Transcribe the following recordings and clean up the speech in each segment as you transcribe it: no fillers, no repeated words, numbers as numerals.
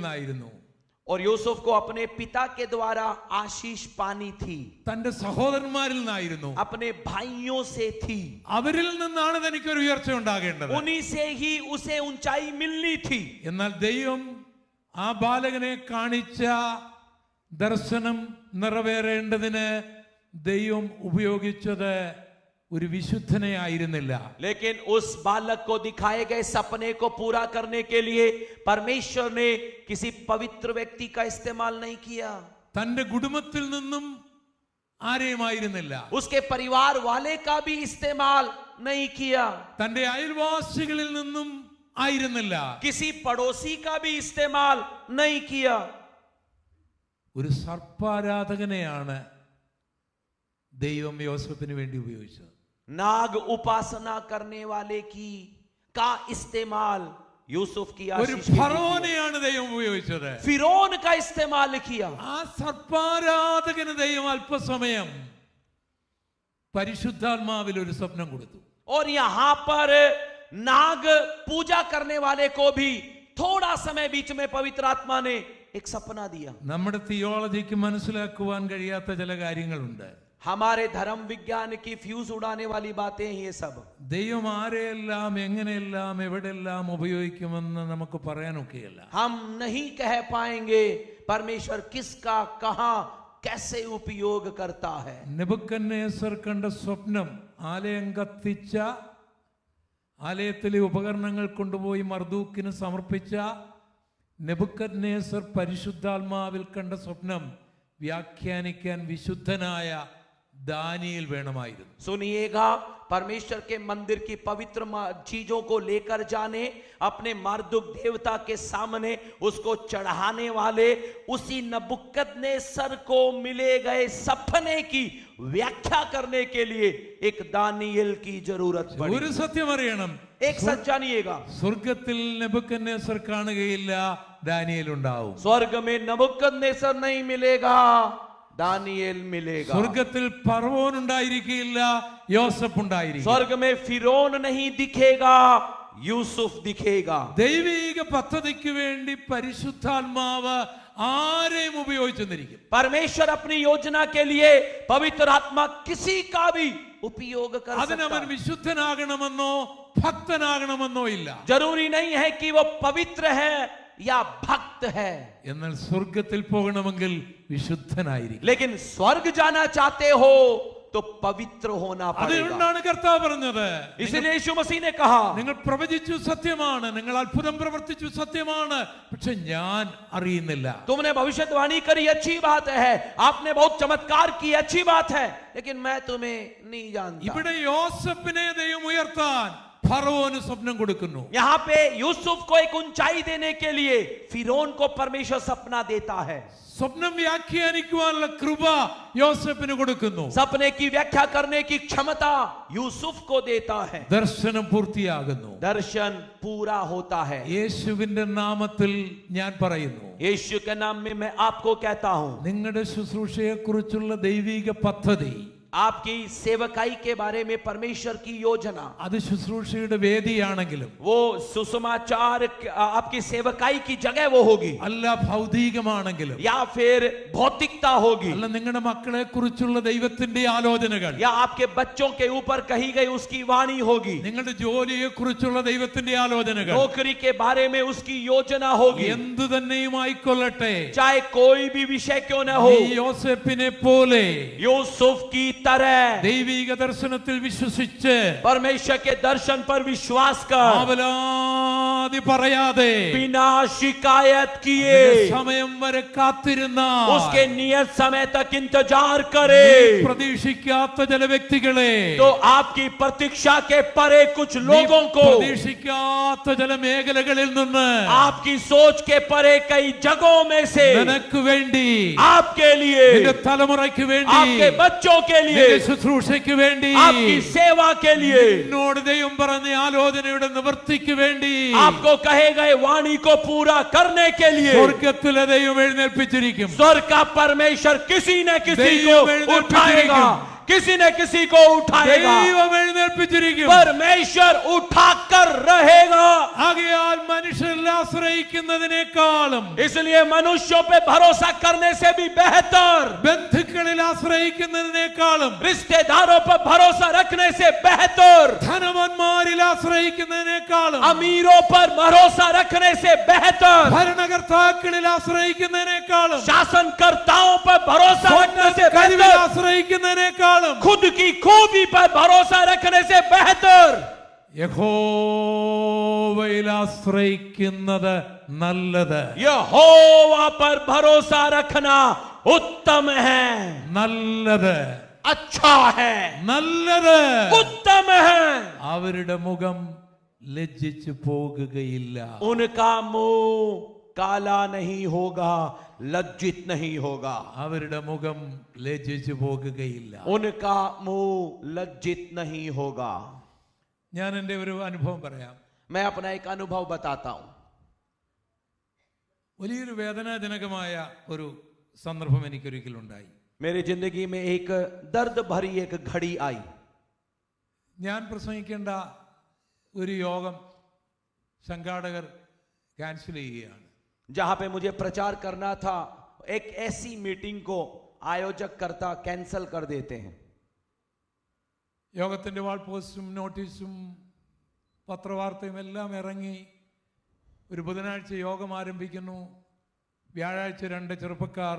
നിന്നായിരുന്നു. और यूसुफ को अपने पिता के द्वारा आशीष पानी थी. തന്റെ സഹോദരന്മാരിൽ നിന്നായിരുന്നു. अपने भाइयों से थी. അവരിൽ നിന്നാണ് തനിക്കൊരു ഉയർച്ച ഉണ്ടാകേണ്ടത്. उन्हीं से ही उसे ऊंचाई मिलनी थी. എന്നാൽ ദൈവം ആ ബാലകനെ കാണിച്ച ദർശനം നിറവേറേണ്ടതിന് ദൈവം ഉപയോഗിച്ചത് ഒരു വിശുദ്ധനെ ആയിരുന്നില്ല. लेकिन उस बालक को दिखाए गए सपने को पूरा करने के लिए परमेश्वर ने किसी पवित्र व्यक्ति का इस्तेमाल नहीं किया. തന്റെ കുടുംബത്തിൽ നിന്നും ആരെയും ആയിരുന്നില്ല. उसके परिवार वाले का भी इस्तेमाल नहीं किया. തന്റെ അയൽവാസികളിൽ നിന്നും ആയിരുന്നില്ല. किसी पड़ोसी का भी इस्तेमाल नहीं किया. ഒരു സർപ്പാരാധകനെയാണ് ദൈവം യോസേഫിന് വേണ്ടി ഉപയോഗിച്ചത്. नाग उपासना करने वाले का इस्तेमाल यूसुफ की ഒരു ഫറവോനെയാണ് ദൈവം ഉപയോഗിച്ചത്. फिरौन का इस्तेमाल किया. ആ സർപ്പാരാധകന് ദൈവം അല്പസമയം പരിശുദ്ധാത്മാവിൽ ഒരു സ്വപ്നം കൊടുത്തു. और यहां पर नाग पूजा करने वाले को भी थोड़ा समय बीच में पवित्र आत्मा ने एक सपना दिया. നമ്മുടെ തിയോളജിക്ക് മനസ്സിലാക്കുവാൻ കഴിയാത്ത ചില കാര്യങ്ങളുണ്ട്. हमारे धर्म विज्ञान की फ्यूज उड़ाने वाली बातें हैं ये सब. ദൈവം ആരെയെല്ലാം എങ്ങനെയെല്ലാം എവിടെല്ലാം ഉപയോഗിക്കുമെന്ന് നമുക്ക് പറയാനൊക്കെയില്ല. हम नहीं कह पाएंगे परमेश्वर किसका कहां कैसे उपयोग करता है. നെബൂഖദ്നേസർ കണ്ട സ്വപ്നം ആലയം കത്തിച്ച ആലയത്തിലെ ഉപകരണങ്ങൾ കൊണ്ടുപോയി മർദൂക്കിന് സമർപ്പിച്ച നെബൂഖദ്നേസർ പരിശുദ്ധാത്മാവിൽ കണ്ട സ്വപ്നം വ്യാഖ്യാനിക്കാൻ വിശുദ്ധനായ ദാനിയേൽ വേണമായിരുന്നു. सुनिएगा, परमेश्वर के मंदिर की पवित्र चीजों को लेकर जाने, अपने मर्दुक देवता के सामने उसको चढ़ाने वाले उसी नबूकदनेस्सर को मिले गए सपने की व्याख्या करने के लिए एक दानिയേൽ की जरूरत पड़ी. ഒരു സത്യം അറിയണം, एक सच जानिएगा, സ്വർഗത്തിൽ നെബൂഖദ്നേസർ കാണുകയില്ല, ദാനിയേൽ ഉണ്ടാവും. स्वर्ग में नबूकदनेस्सर नहीं मिलेगा, दानिയേൽ मिलेगा. സ്വർഗത്തിൽ ഫറവോൻ ഉണ്ടായിരിക്കില്ല, യോസേഫ് ഉണ്ടായിരിക്കും. स्वर्ग में फिरौन नहीं दिखेगा, യൂസുഫ് दिखेगा. ദൈവിക പദ്ധതിക്ക് വേണ്ടി പരിശുദ്ധാത്മാവ് ആരെയും ഉപയോഗിച്ചെന്നിരിക്കും. परमेश्वर अपनी योजना के लिए पवित्र आत्मा किसी का भी उपयोग कर सकता അതിനവൻ है. വിശുദ്ധനാകണമെന്നോ ഭക്തനാകണമെന്നോ ഇല്ല. जरूरी नहीं है कि वो पवित्र है या भक्त है, എന്നാൽ സ്വർഗത്തിൽ പോകണമെങ്കിൽ വിശുദ്ധനായിരിക്കും. लेकिन स्वर्ग जाना चाहते हो तो पवित्र होना पड़ेगा. അതുകൊണ്ടാണ് കർത്താവ് പറഞ്ഞത്, इसलिए यीशु मसीह ने कहा, നിങ്ങൾ പ്രവചിച്ചു സത്യമാണ്, നിങ്ങൾ അത്ഭുതം പ്രവർത്തിച്ചു സത്യമാണ്, പക്ഷെ ഞാൻ അറിയുന്നില്ല. तुमने भविष्यवाणी करी अच्छी बात है, आपने बहुत चमत्कार की अच्छी बात है, लेकिन मैं तुम्हें नहीं जानता. ഇവിടെ യോസേഫിനെ ദൈവം ഉയർത്താൻ ഫറവോന് സ്വപ്നം കൊടുക്കുന്നു. यहाँ पे यूसुफ को एक ऊंचाई देने के लिए फिरौन को परमेश्वर सपना देता है. സ്വപ്നം വ്യാഖ്യാനിക്കുവാനുള്ള കൃപ യോസേഫിന് കൊടുക്കുന്നു. सपने की व्याख्या करने की क्षमता यूसुफ को देता है. ദർശനം പൂർത്തിയാകുന്നു. दर्शन पूरा होता है. യേശുവിന്റെ നാമത്തിൽ ഞാൻ പറയുന്നു, यीशु के नाम में मैं आपको कहता हूं, നിങ്ങളുടെ ശുശ്രൂഷയെ കുറിച്ചുള്ള ദൈവിക പദ്ധതി, आपकी सेवकाई के बारे में परमेश्वर की योजना, അത് ശുശ്രൂഷയുടെ വേദിയാണെങ്കിലും वो सुसमाचार आपकी सेवकाई की जगह वो होगी, അല്ല ഭൗതികമാണെങ്കിലും या फिर भौतिकता होगी, അല്ല നിങ്ങളുടെ മക്കളെ കുറിച്ചുള്ള ദൈവത്തിന്റെ ആലോചനകൾ, या आपके बच्चों के ऊपर कही गई उसकी वाणी होगी, നിങ്ങളുടെ ജോലിയെ കുറിച്ചുള്ള ദൈവത്തിന്റെ ആലോചനകൾ, नौकरी के बारे में उसकी योजना होगी, എന്തു തന്നെയും ആയിക്കൊള്ളട്ടെ, चाहे कोई भी विषय क्यों न हो, ഈ യോസേഫിനെ പോലെ यूसुफ की तरह ദൈവിക ദർശനത്തിൽ വിശ്വസിച്ച് परमेश्वर के दर्शन पर विश्वास कर, ആവലാതി പറയാതെ बिना शिकायत किए സമയം വരെ കാത്തിരുന്ന उसके नियत समय तक इंतजार करे, പ്രതീക്ഷിക്കാത്ത ചില വ്യക്തികളെ, तो आपकी प्रतीक्षा के परे कुछ लोगों को, പ്രതീക്ഷിക്കാത്ത ചില മേഖലകളിൽ നിന്ന് आपकी सोच के परे कई जगहों में से നിനക്ക് വേണ്ടി, आपके लिए, നിന്റെ തലമുറയ്ക്ക് വേണ്ടി, आपके बच्चों के लिए, നിന്റെ ശുശ്രൂഷയ്ക്ക് വേണ്ടി, आपकी सेवा के लिए, എന്നോട് ദൈവം പറഞ്ഞ ആലോചനയുടെ നിവൃത്തിക്ക് വേണ്ടി आपको कहे गए वाणी को पूरा करने के लिए സ്വർഗത്തിലെ ദൈവം എഴുന്നേൽപ്പിച്ചിരിക്കും. स्वर्ग का परमेश्वर किसी न किसी को ദൈവം उठाएगा, എഴുന്നേൽപ്പിച്ചിരിക്കും. किसी न किसी को उठाएगा, ദൈവം എഴുന്നേൽപ്പിച്ചിരിക്കും. परमेश्वर उठाकर रहेगा। ആകയാൽ മനുഷ്യരിൽ ആശ്രയിക്കുന്നതിനേക്കാളും, इसलिए मनुष्यों पे भरोसा करने से भी बेहतर, ബന്ധുക്കളിൽ ആശ്രയിക്കുന്നതിനേക്കാളും, रिश्तेदारों पर भरोसा रखने से बेहतर, ധനവാന്മാരിൽ ആശ്രയിക്കുന്നതിനേക്കാളും, अमीरों पर भरोसा रखने से बेहतर, ഭരണകർത്താക്കളിൽ ആശ്രയിക്കുന്നതിനേക്കാളും, शासनकर्ताओं पर भरोसा रखने से കഴിവിൽ बेहतर, ആശ്രയിക്കുന്നതിനേക്കാളും खुद की खूबी पर भरोसा रखने से बेहतर യഹോവയിൽ ആശ്രയിക്കുന്നത് നല്ലത്. यहोवा पर भरोसा रखना उत्तम है, നല്ലത്, अच्छा है, നല്ലത്. उत्तम है। അവരുടെ മുഖം ലജ്ജിച്ചു പോകുകയില്ല. उनका मुंह काला नहीं होगा, लज्जित नहीं होगा। അവരുടെ മുഖം ലജ്ജിച്ചു പോകുകയില്ല. उनका मुंह लज्जित नहीं होगा। ഞാൻ എൻ്റെ ഒരു അനുഭവം പറയാം. मैं अपना एक अनुभव बताता हूं। വലിയൊരു വേദനാജനകമായ ഒരു സന്ദർഭം എനിക്കൊരിക്കലുണ്ടായി. मेरी जिंदगी में एक दर्द भरी एक घड़ी आई। ഞാൻ പ്രസംഗിക്കേണ്ട ഒരു യോഗം സംഘാടകർ ക്യാൻസൽ ചെയ്യുകയാണ്. जहां पे मुझे प्रचार करना था, एक ऐसी मीटिंग को आयोजक करता कैंसल कर देते हैं। യോഗത്തിന്റെ വാൾ പോസ്റ്റും നോട്ടീസും പത്രവാർത്തയും എല്ലാം ഇറങ്ങി. ഒരു ബുധനാഴ്ച യോഗം ആരംഭിക്കുന്നു. വ്യാഴാഴ്ച 2 ചെറുപ്പക്കാർ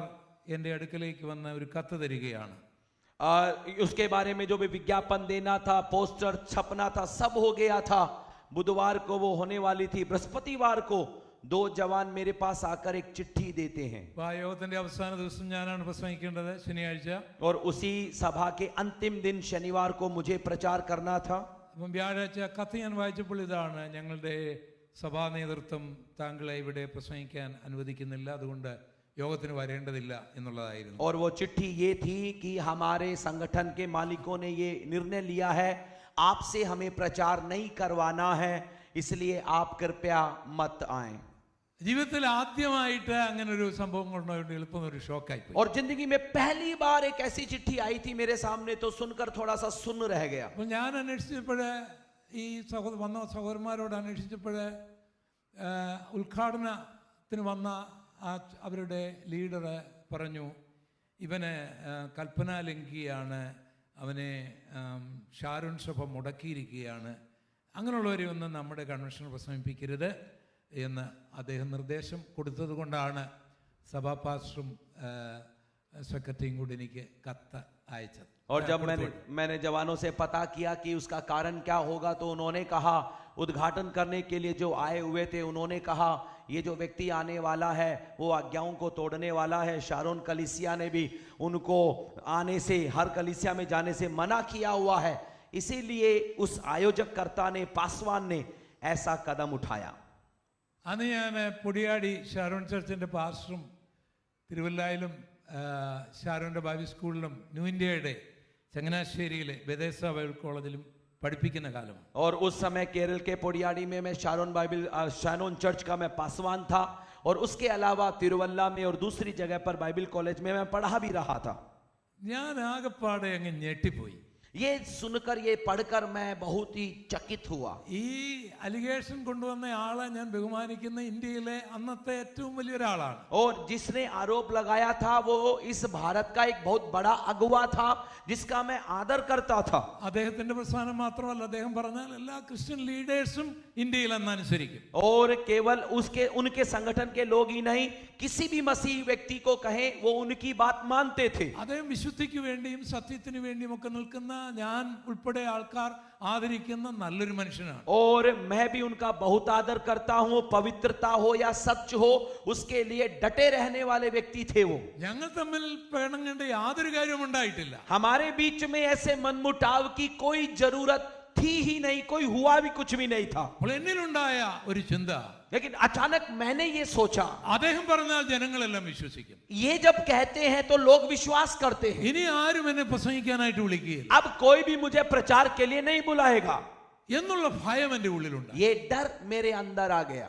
എൻ്റെ അടുക്കലേക്ക് വന്ന് ഒരു കത്ത് തരികയാണ്. उसके बारे में जो भी विज्ञापन देना था, पोस्टर छपना था, सब हो गया था। बुधवार को वो होने वाली थी। बृहस्पतिवार को 2 जवान मेरे पास आकर एक चिट्ठी देते हैं। ആ യോഗത്തിന്റെ അവസാന ദിവസം ഞാനാണ് പ്രസംഗിക്കേണ്ടത്, ശനിയാഴ്ച. और उसी सभा के अंतिम दिन शनिवार को मुझे प्रचार करना था। അപ്പം വ്യാഴാഴ്ച കത്ത് ഞാൻ വായിച്ചപ്പോൾ ഇതാണ്: ഞങ്ങളുടെ സഭാ നേതൃത്വം താങ്കളെ ഇവിടെ പ്രസംഗിക്കാൻ അനുവദിക്കുന്നില്ല, അതുകൊണ്ട് യോഗത്തിന് വരേണ്ടതില്ല എന്നുള്ളതായിരുന്നു. और वो चिट्ठी ये थी कि हमारे संगठन के मालिकों ने ये निर्णय लिया है, आपसे हमें प्रचार नहीं करवाना है, इसलिए आप कृपया मत आएं। ജീവിതത്തിൽ ആദ്യമായിട്ട് അങ്ങനെ ഒരു സംഭവം കൊണ്ടുപോയി എളുപ്പം ഒരു ഷോക്കായി പോയി. और जिंदगी में पहली बार एक ऐसी चिट्ठी आई थी मेरे सामने, तो सुनकर थोड़ा सा सुन्न रह गया। അപ്പോൾ ഞാൻ അന്വേഷിച്ചപ്പോൾ, ഈ വന്ന സഹോദരന്മാരോട് അന്വേഷിച്ചപ്പോൾ, ഉദ്ഘാടനത്തിന് വന്ന അവരുടെ ലീഡർ പറഞ്ഞു, ഇവന് കൽപ്പനാ ലംഘിയാണ്, അവനെ ഷാരോൺ സഭ മുടക്കിയിരിക്കുകയാണ്, അങ്ങനെയുള്ളവരെ ഒന്നും നമ്മുടെ കൺവെൻഷൻ പ്രസംഗിപ്പിക്കരുത് എന്ന് അദ്ദേഹം നിർദ്ദേശം കൊടുത്തത് കൊണ്ടാണ് സഭാ പാസ്റ്ററും സെക്രട്ടറിയും കൂടി എനിക്ക് കത്ത് അയച്ചത്. और जब मैंने जवानों से पता किया कि उसका कारण क्या होगा, तो उन्होंने कहा, उद्घाटन करने के लिए जो आए हुए थे, उन्होंने कहा ये जो व्यक्ति आने वाला है वो आज्ञाओं को तोड़ने वाला है। शारोन कलीसिया ने भी उनको आने से, हर कलीसिया में जाने से मना किया हुआ है, इसीलिए उस आयोजककर्ता ने, पासवान ने ऐसा कदम उठाया। അന്ന് ഞാൻ പൊടിയാടി ഷാരോൺ ചർച്ചിൻ്റെ പാസ്റ്ററും തിരുവല്ലായിലും ഷാരോൻ്റെ ബൈബിൾ സ്കൂളിലും ന്യൂ ഇന്ത്യയുടെ ചങ്ങനാശ്ശേരിയിലെ ബെഥേസ്ദ ബൈബിൾ കോളേജിലും പഠിപ്പിക്കുന്ന കാലമാണ്. और उस समय केरल के पोडियाड़ी में मैं शारोन चर्च का मैं पासवान था, और उसके अलावा तिरुवल्ला में और दूसरी जगह पर बाइबल कॉलेज में मैं पढ़ा भी रहा था। ഞാൻ ആകെപ്പാടെ അങ്ങ് ഞെട്ടിപ്പോയി. ये सुनकर, ये पढ़कर मैं बहुत ही चकित हुआ। ഈ അലിഗേഷൻ കൊണ്ടുവന്ന ആളെ ഞാൻ ബഹുമാനിക്കുന്ന ഇന്ത്യയിലെ അന്നത്തെ ഏറ്റവും വലിയൊരാളാണ്. और जिसने आरोप लगाया था वो इस भारत का एक बहुत बड़ा अगुवा था, जिसका मैं आदर करता था। അദ്ദേഹത്തിന്റെ പ്രസ്ഥാനം മാത്രമല്ല, അദ്ദേഹം പറഞ്ഞാൽ എല്ലാ ക്രിസ്ത്യൻ ലീഡേഴ്സും ഇന്ത്യയിൽ അന്ന് അനുസരിക്കും. और केवल उनके संगठन के लोग ही नहीं, किसी भी मसीह व्यक्ति को कहें वो उनकी बात मानते थे। അദ്ദേഹം വിശുദ്ധിക്ക് വേണ്ടിയും സത്യത്തിന് വേണ്ടിയും ഒക്കെ നിൽക്കുന്ന ഞാൻ ഉൾപ്പെടെ ആൾക്കാർ ആദരിക്കുന്ന നല്ലൊരു മനുഷ്യനാണ്. और मैं भी उनका बहुत आदर करता हूं। पवित्रता हो या सच हो, उसके लिए डटे रहने वाले व्यक्ति थे वो। ഞങ്ങൾ തമ്മിൽ പിണങ്ങേണ്ട യാതൊരു കാര്യവും ഉണ്ടായിട്ടില്ല. हमारे बीच में ऐसे मनमुटाव की कोई जरूरत थी ही नहीं, कोई हुआ भी कुछ भी नहीं था। അപ്പോൾ എന്നിലുണ്ടായ ഒരു ചിന്ത, लेकिन अचानक मैंने ये सोचा, അദ്ദേഹം പറഞ്ഞാൽ ജനങ്ങളെല്ലാം വിശ്വസിക്കും, ये जब कहते हैं तो लोग विश्वास करते हैं, ഇനി ആരും എന്നെ പ്രസംഗിക്കാനായിട്ട് വിളിക്കുകയില്ല, अब कोई भी मुझे प्रचार के लिए नहीं बुलाएगा, എന്നുള്ള ഭയം എൻ്റെ ഉള്ളിലുണ്ട്. ये डर मेरे अंदर आ गया।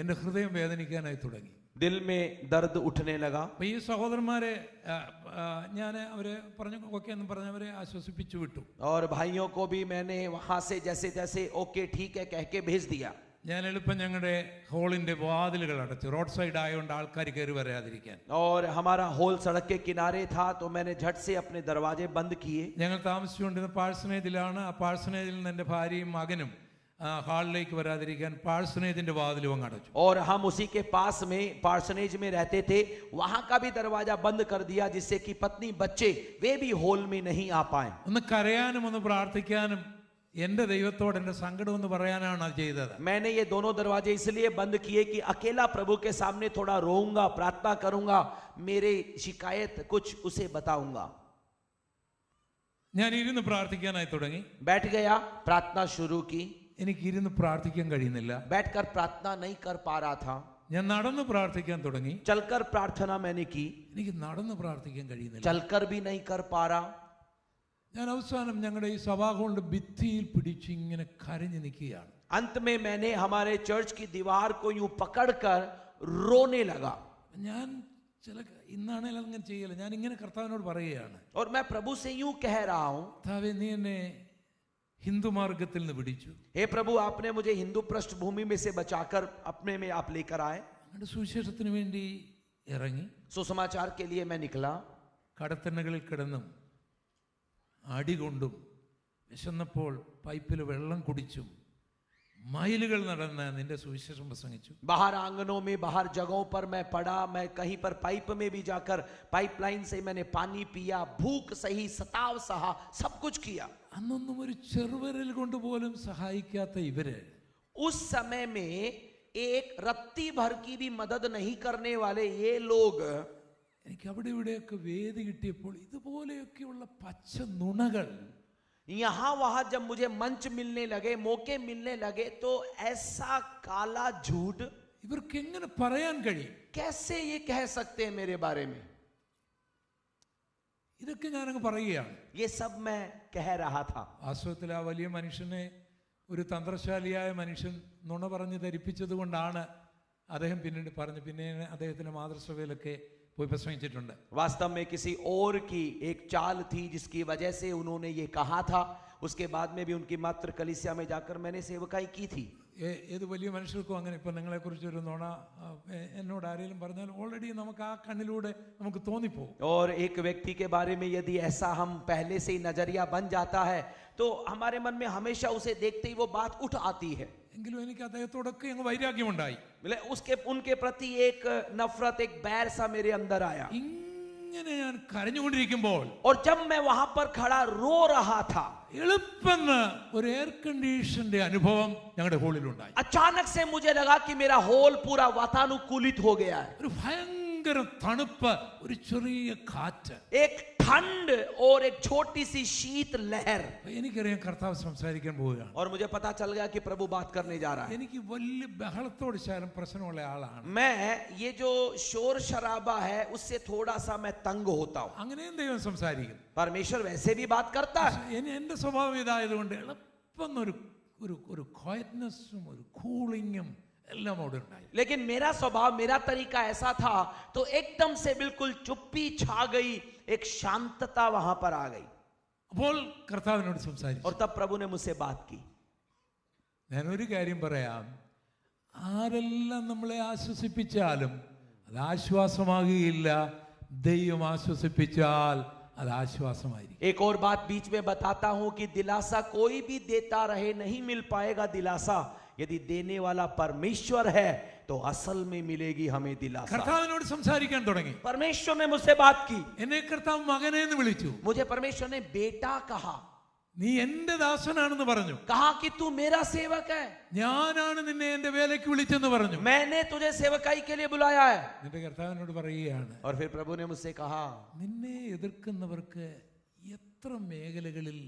എൻ്റെ ഹൃദയം വേദനിക്കാനായി തുടങ്ങി. दिल में दर्द उठने लगा. അപ്പൊ ഈ സഹോദരന്മാരെ ഞാൻ അവരെ പറഞ്ഞു ഓക്കെ എന്ന് പറഞ്ഞ് അവരെ ആശ്വസിപ്പിച്ചു വിട്ടു. और भाइयों को भी मैंने वहां से जैसे तैसे ओके ठीक है कह के भेज दिया. ഞാൻ എളുപ്പം ഞങ്ങളുടെ ഹോളിന്റെ വാതിലുകൾ അടച്ചു, റോഡ് സൈഡ് ആയതുകൊണ്ട് ആൾക്കാർ കയറി വരാതിരിക്കാൻ. और हमारा हॉल सड़क के किनारे था तो मैंने झट से अपने दरवाजे बंद किए. ഞങ്ങൾ താമസിച്ചുകൊണ്ടിരുന്ന പാഴ്സനേജിലാണ്. ആ പാഴ്സനേജിൽ നിന്ന് എൻ്റെ ഭാര്യയും മകനും ഹാളിലേക്ക് വരാതിരിക്കാൻ പാഴ്സനേജിന്റെ വാതിലും അങ്ങ് അടച്ചു. और हम उसी के पास में पार्सनेज में रहते थे, वहां का भी दरवाजा बंद कर दिया जिससे कि पत्नी बच्चे वे भी हॉल में नहीं आ पाए. ഒന്ന് കരയാനും ഒന്ന് പ്രാർത്ഥിക്കാനും എന്റെ ദൈവത്തോട് എന്റെ സങ്കടം ഒന്ന് പറയാനാണ് അത് ചെയ്തത്. मैंने ये दोनों दरवाजे इसलिए बंद किए कि अकेला प्रभु के सामने थोड़ा रोऊंगा, प्रार्थना करूंगा, मेरे शिकायत कुछ उसे बताऊंगा. ഞാൻ ഇരുന്ന് പ്രാർത്ഥിക്കാനായി തുടങ്ങി. बैठ गया, प्रार्थना शुरू की. എനിക്ക് ഇരുന്ന് പ്രാർത്ഥിക്കാൻ കഴിയുന്നില്ല. बैठकर प्रार्थना नहीं कर पा रहा था. ഞാൻ നടന്ന് പ്രാർത്ഥിക്കാൻ തുടങ്ങി. चलकर प्रार्थना मैंने की. എനിക്ക് നടന്ന് പ്രാർത്ഥിക്കാൻ കഴിയുന്നില്ല. चलकर भी नहीं कर पा रहा. ഞാൻ അവസാനം ഞങ്ങളുടെ ഈ സഭാഹോളിന്റെ ഭിത്തിയിൽ പിടിച്ച് ഇങ്ങനെ കരഞ്ഞു നിൽക്കുകയാണ്. अंत में मैंने हमारे चर्च की दीवार को यूं पकड़कर रोने लगा. ഞാൻ ചില ഇന്നാണേലും അങ്ങനെ ചെയ്യല. ഞാൻ ഇങ്ങനെ കർത്താവിനോട് പറയുകയാണ്, और मैं प्रभु से यूं कह रहा हूं, കർത്താവേ നീ എന്നെ ഹിന്ദു മാർഗത്തിൽ നിന്ന് പിടിച്ചു. हे प्रभु आपने मुझे हिंदू पृष्ठभूमि में से बचाकर अपने में आप लेकर आए. അങ്ങയുടെ സുവിശേഷത്തിന് വേണ്ടി ഇറങ്ങി. सुसमाचार के लिए मैं निकला. കടത്തിണ്ണകളിൽ കിടന്നും അടികൊണ്ടും വിശന്നപ്പോൾ പൈപ്പിൽ വെള്ളം കുടിച്ചും മൈലുകൾ നടന്ന് നിന്റെ സുവിശേഷം പ്രസംഗിച്ചു. बाहर आंगनों में, बाहर जगहों पर मैं पड़ा, मैं कहीं पर पाइप में भी जाकर पाइपलाइन से मैंने पानी पिया, भूख सही, सताव सहा, सब कुछ किया. അന്നൊന്നും ഒരു ചെറുവിരൽ കൊണ്ട് പോലും സഹായിക്കാത്ത ഇവര് उस समय में एक रत्ती भर की भी मदद नहीं करने वाले ये लोग എനിക്ക് അവിടെ ഇവിടെയൊക്കെ വേദി കിട്ടിയപ്പോൾ ഇതുപോലെയൊക്കെയുള്ള പച്ച നുണകൾ यहां वहां जब मुझे मंच मिलने लगे, मौके मिलने लगे, तो ऐसा काला झूठ ഇവർക്ക് എങ്ങനെ പറയാൻ കഴിയും? कैसे ये कह सकते हैं मेरे बारे में? ഇതൊക്കെ ഞാനങ്ങ് പറയുകയാണ്. ये सब मैं कह रहा था. വാസ്തവത്തിൽ ആ വലിയ മനുഷ്യനെ ഒരു തന്ത്രശാലിയായ മനുഷ്യൻ നുണ പറഞ്ഞ് ധരിപ്പിച്ചത് കൊണ്ടാണ് അദ്ദേഹം പിന്നീട് പറഞ്ഞു. പിന്നെ അദ്ദേഹത്തിന്റെ മാതൃസഭയിലൊക്കെ പോയി പ്രസംഗിച്ചിട്ടുണ്ട്. वास्तव में किसी और की एक चाल थी जिसकी वजह से उन्होंने ये कहा था. उसके बाद में भी उनकी मातृ कलीसिया में जाकर मैंने सेवकाई की थी. ഏത് വലിയ മനുഷ്യർക്കും അങ്ങനെ. ഇപ്പൊ നിങ്ങളെ കുറിച്ച് ഒരു നുണ എന്നോട് ആരെങ്കിലും പറഞ്ഞാൽ ഓൾറെഡി നമുക്ക് ആ കണ്ണിലൂടെ നമുക്ക് തോന്നിപ്പോകും. और एक व्यक्ति के बारे में यदि ऐसा हम पहले से ही नजरिया बन जाता है तो हमारे मन में हमेशा उसे देखते ही वो बात उठ आती है. എങ്കിലും എനിക്ക് അദ്ദേഹത്തോടൊക്കെ അങ്ങ് വൈരാഗ്യമുണ്ടായി. उसके उनके प्रति एक नफरत, एक बैर सा मेरे अंदर आया. ഇങ്ങനെ ഞാൻ കരഞ്ഞുകൊണ്ടിരിക്കുമ്പോൾ और जब मैं वहां पर खड़ा रो रहा था, എളുപ്പെന്ന് ഒരു എയർ കണ്ടീഷന്റെ അനുഭവം ഞങ്ങളുടെ ഹോളിലുണ്ടായി. अचानक से मुझे लगा कि मेरा हॉल पूरा वातानुकूलित हो गया है. ഒരു ഭയങ്കര തണുപ്പ്, ഒരു ചെറിയ കാറ്റ്, एक ठंड और एक छोटी सी शीत लहर. എനിക്കറിയാം കർത്താവ് സംസാരിക്കാൻ പോവുകയാണ്. और मुझे पता चल गया कि प्रभु बात करने जा रहा है. എനിക്ക് വലിയ ബഹളത്തോട് ശാലം പ്രശ്നമുള്ള ആളാണ്. मैं ये जो शोर शराबा है उससे थोड़ा सा मैं तंग होता हूं. അങ്ങനെയും ദൈവം സംസാരിക്കും. परमेश्वर वैसे भी बात करता है. എന്റെ സ്വഭാവം ഇതായതുകൊണ്ട് എളുപ്പം ഒരു ക്വയറ്റ്നെസ്സും ഒരു കൂളിങ്ങും എല്ലാം അവിടെ ഉണ്ടായി. लेकिन मेरा स्वभाव, मेरा तरीका ऐसा था तो एकदम से बिल्कुल चुप्पी छा गई, एक शांतता वहां पर आ गई. അപ്പോൾ കർത്താവിനോട് സംസാരിച്ചു. और तब प्रभु ने मुझसे बात की. ഞാനൊരു കാര്യം പറയാം, ആരെല്ലാം നമ്മളെ ആശ്വസിപ്പിച്ചാലും അത് ആശ്വാസമാകുകയില്ല. ദൈവം ആശ്വസിപ്പിച്ചാൽ അത് ആശ്വാസമായിരിക്കും. एक और बात बीच में बताता हूं कि दिलासा कोई भी देता रहे नहीं मिल पाएगा दिलासा. यदि देने वाला परमेश्वर है तो असल में मिलेगी हमें दिलासा. കർത്താവിനോട് സംസാരിക്കാൻ തുടങ്ങി. परमेश्वर ने मुझसे बात की. എന്നെ കർത്താവ് മകനെ എന്ന് വിളിച്ചു. मुझे परमेश्वर ने बेटा कहा. നീ എന്റെ ദാസനാണെന്ന് പറഞ്ഞു. कहा कि तू मेरा सेवक है. ഞാനാണ് നിന്നെ എന്റെ വേലയ്ക്ക് വിളിച്ചെന്ന് പറഞ്ഞു. मैंने तुझे सेवकाई के लिए बुलाया है. നിന്റെ കർത്താവിനോട് പറയുകയാണ്, और फिर प्रभु ने मुझसे कहा, നിന്നെ എതിർക്കുന്നവർക്ക് എത്ര മേഖലകളിൽ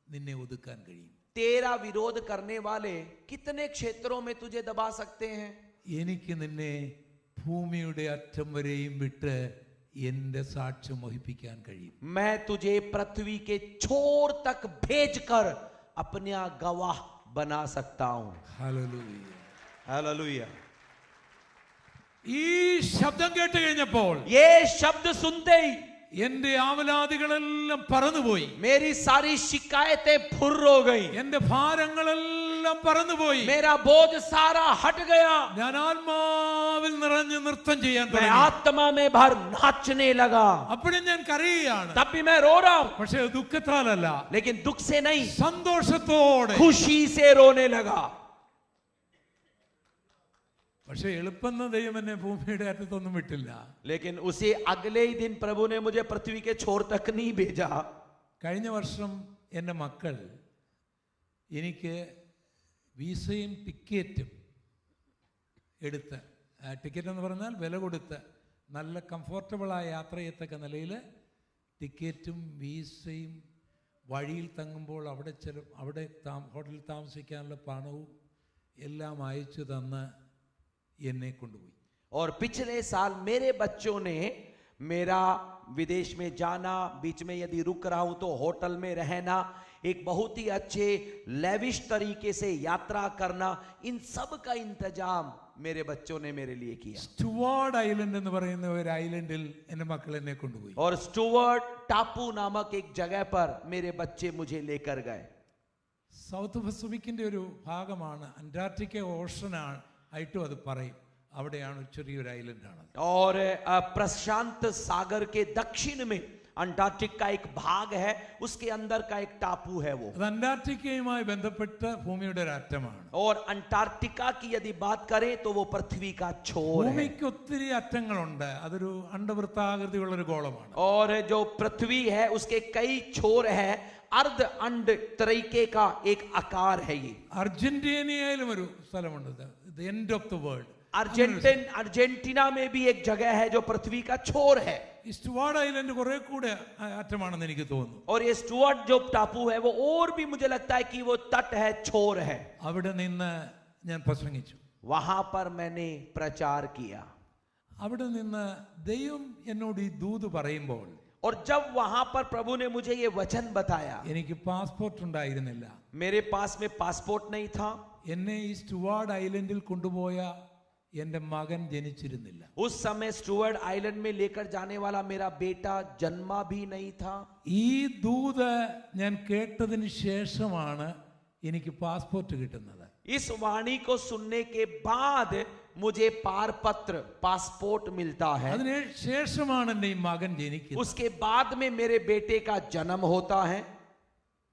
നിന്നെ ഒതുക്കാൻ കഴിയും? तेरा विरोध करने वाले कितने क्षेत्रों में तुझे दबा सकते हैं? എനിക്ക് നിന്നെ ഭൂമിയുടെ അറ്റം വരെയും വിട്ട് എന്റെ സാക്ഷ്യം വഹിപ്പിക്കാൻ കഴിയും. मैं तुझे पृथ्वी के छोर तक भेजकर अपना गवाह बना सकता हूं. ഹല്ലേലൂയ. हालेलुया. ഈ ശബ്ദം കേട്ട് കഴിഞ്ഞപ്പോൾ ये शब्द सुनते ही എന്റെ ആവലാദികളെല്ലാം പറന്നുപോയി. मेरी सारी शिकायतें फुर्र हो गई, എന്റെ ഭാരങ്ങളെല്ലാം പറന്നുപോയി. मेरा बोझ सारा हट गया, ഞാൻ ആത്മാവിൽ നിറഞ്ഞ് നൃത്തം ചെയ്യാൻ मैं തുടങ്ങി. आत्मा में भर नाचने लगा. അപ്പോഴും ഞാൻ കരയുകയാണ്. तब भी मैं रो रहा हूं, പക്ഷേ ദുഃഖത്താലല്ല, लेकिन दुख से नहीं, സന്തോഷത്തോടെ. खुशी से रोने लगा. പക്ഷേ എളുപ്പം ദൈവം എന്നെ ഭൂമിയുടെ അറ്റത്തൊന്നും വിട്ടില്ല. लेकिन उसी अगले ही दिन प्रभु ने मुझे पृथ्वी के छोर तक नहीं भेजा. കഴിഞ്ഞ വർഷം എൻ്റെ മക്കൾ എനിക്ക് വിസയും ടിക്കറ്റും എടുത്ത്, ടിക്കറ്റ് എന്ന് പറഞ്ഞാൽ വില കൊടുത്ത് നല്ല കംഫർട്ടബിളായ യാത്ര ചെയ്യത്തക്ക നിലയിൽ ടിക്കറ്റും വിസയും വഴിയിൽ തങ്ങുമ്പോൾ അവിടെ ഹോട്ടലിൽ താമസിക്കാനുള്ള പണവും എല്ലാം അയച്ചു തന്ന് എന്നെ കൊണ്ടുപോയി. और पिछले साल मेरे बच्चों ने मेरा विदेश में जाना, बीच में यदि रुक रहा हूं तो होटल में रहना, एक बहुत ही अच्छे लेविश तरीके से यात्रा करना, इन सब का इंतजाम मेरे बच्चों ने मेरे लिए किया. സ്റ്റുവാർഡ് ഐലൻഡ് എന്ന് പറയുന്ന ഒരു ഐലൻഡിൽ എൻ്റെ മക്കൾ എന്നെ കൊണ്ടുപോയി. और स्टुवर्ट टापू नामक एक जगह पर मेरे बच्चे मुझे लेकर गए. സൗത്ത് പസഫിക്കിന്റെ ഒരു ഭാഗമാണ്, അന്റാർട്ടിക്ക ഓഷനാണ് ആയിട്ടും അത് പറയും. അവിടെയാണ് ചെറിയൊരു ഐലൻഡാണ്. और प्रशांत सागर के दक्षिण में अंटार्कटिक का एक भाग है, उसके अंदर का एक टापू है वो. അത് അന്റാർട്ടിക്കയുമായി ബന്ധപ്പെട്ട ഭൂമിയുടെ ഒരു അറ്റമാണ്. और अंटार्कटिका की यदि बात करें तो वो पृथ्वी का छोर है. ഭൂമിക്ക് ഒത്തിരി അറ്റങ്ങളുണ്ട്. അതൊരു അണ്ഡവൃത്താകൃതിയുള്ള ഒരു ഗോളമാണ്. और जो पृथ्वी है उसके कई छोर है, अर्ध अंड तरीके का एक आकार है ये. അർജന്റീനയിലും ഒരു സ്ഥലമുണ്ട്, the end of the world. Argentina में भी एक जगह है जो पृथ्वी का छोर है. ഈ സ്റ്റുവാർഡ് ഐലൻഡ് കുറെ കൂടെ അറ്റമാണെന്ന് എനിക്ക് തോന്നുന്നു. और ये स्टुअर्ट जो टापू है वो और भी मुझे लगता है कि वो तट है, छोर है. അവിടെ നിന്ന് ഞാൻ പ്രസംഗിച്ചു. वहां पर मैंने प्रचार किया. അവിടെ നിന്ന് ദൈവം എന്നോട് ഈ ദൂത് പറയുമ്പോൾ, और जब वहां पर प्रभु ने मुझे ये वचन बताया, എനിക്ക് പാസ്പോർട്ട് ഉണ്ടായിരുന്നില്ല. मेरे पास में पासपोर्ट नहीं था. എന്നെ ഈ സ്റ്റുവാർഡ് ഐലൻഡിൽ കൊണ്ടുപോയ എന്റെ മകൻ ജനിച്ചിരുന്നില്ല. उस समय स्टुअर्ट आइलैंड में लेकर जाने वाला मेरा बेटा जन्मा भी नहीं था. ഈ ദൂത് ഞാൻ കേട്ടതിന് ശേഷമാണ് എനിക്ക് പാസ്പോർട്ട് കിട്ടുന്നത്. इस वाणी को सुनने के बाद मुझे पारपत्र, पासपोर्ट मिलता है. അതിന് ശേഷമാണ് എൻ്റെ ഈ മകൻ ജനിക്കുന്നത്. उसके बाद में मेरे बेटे का जन्म होता है.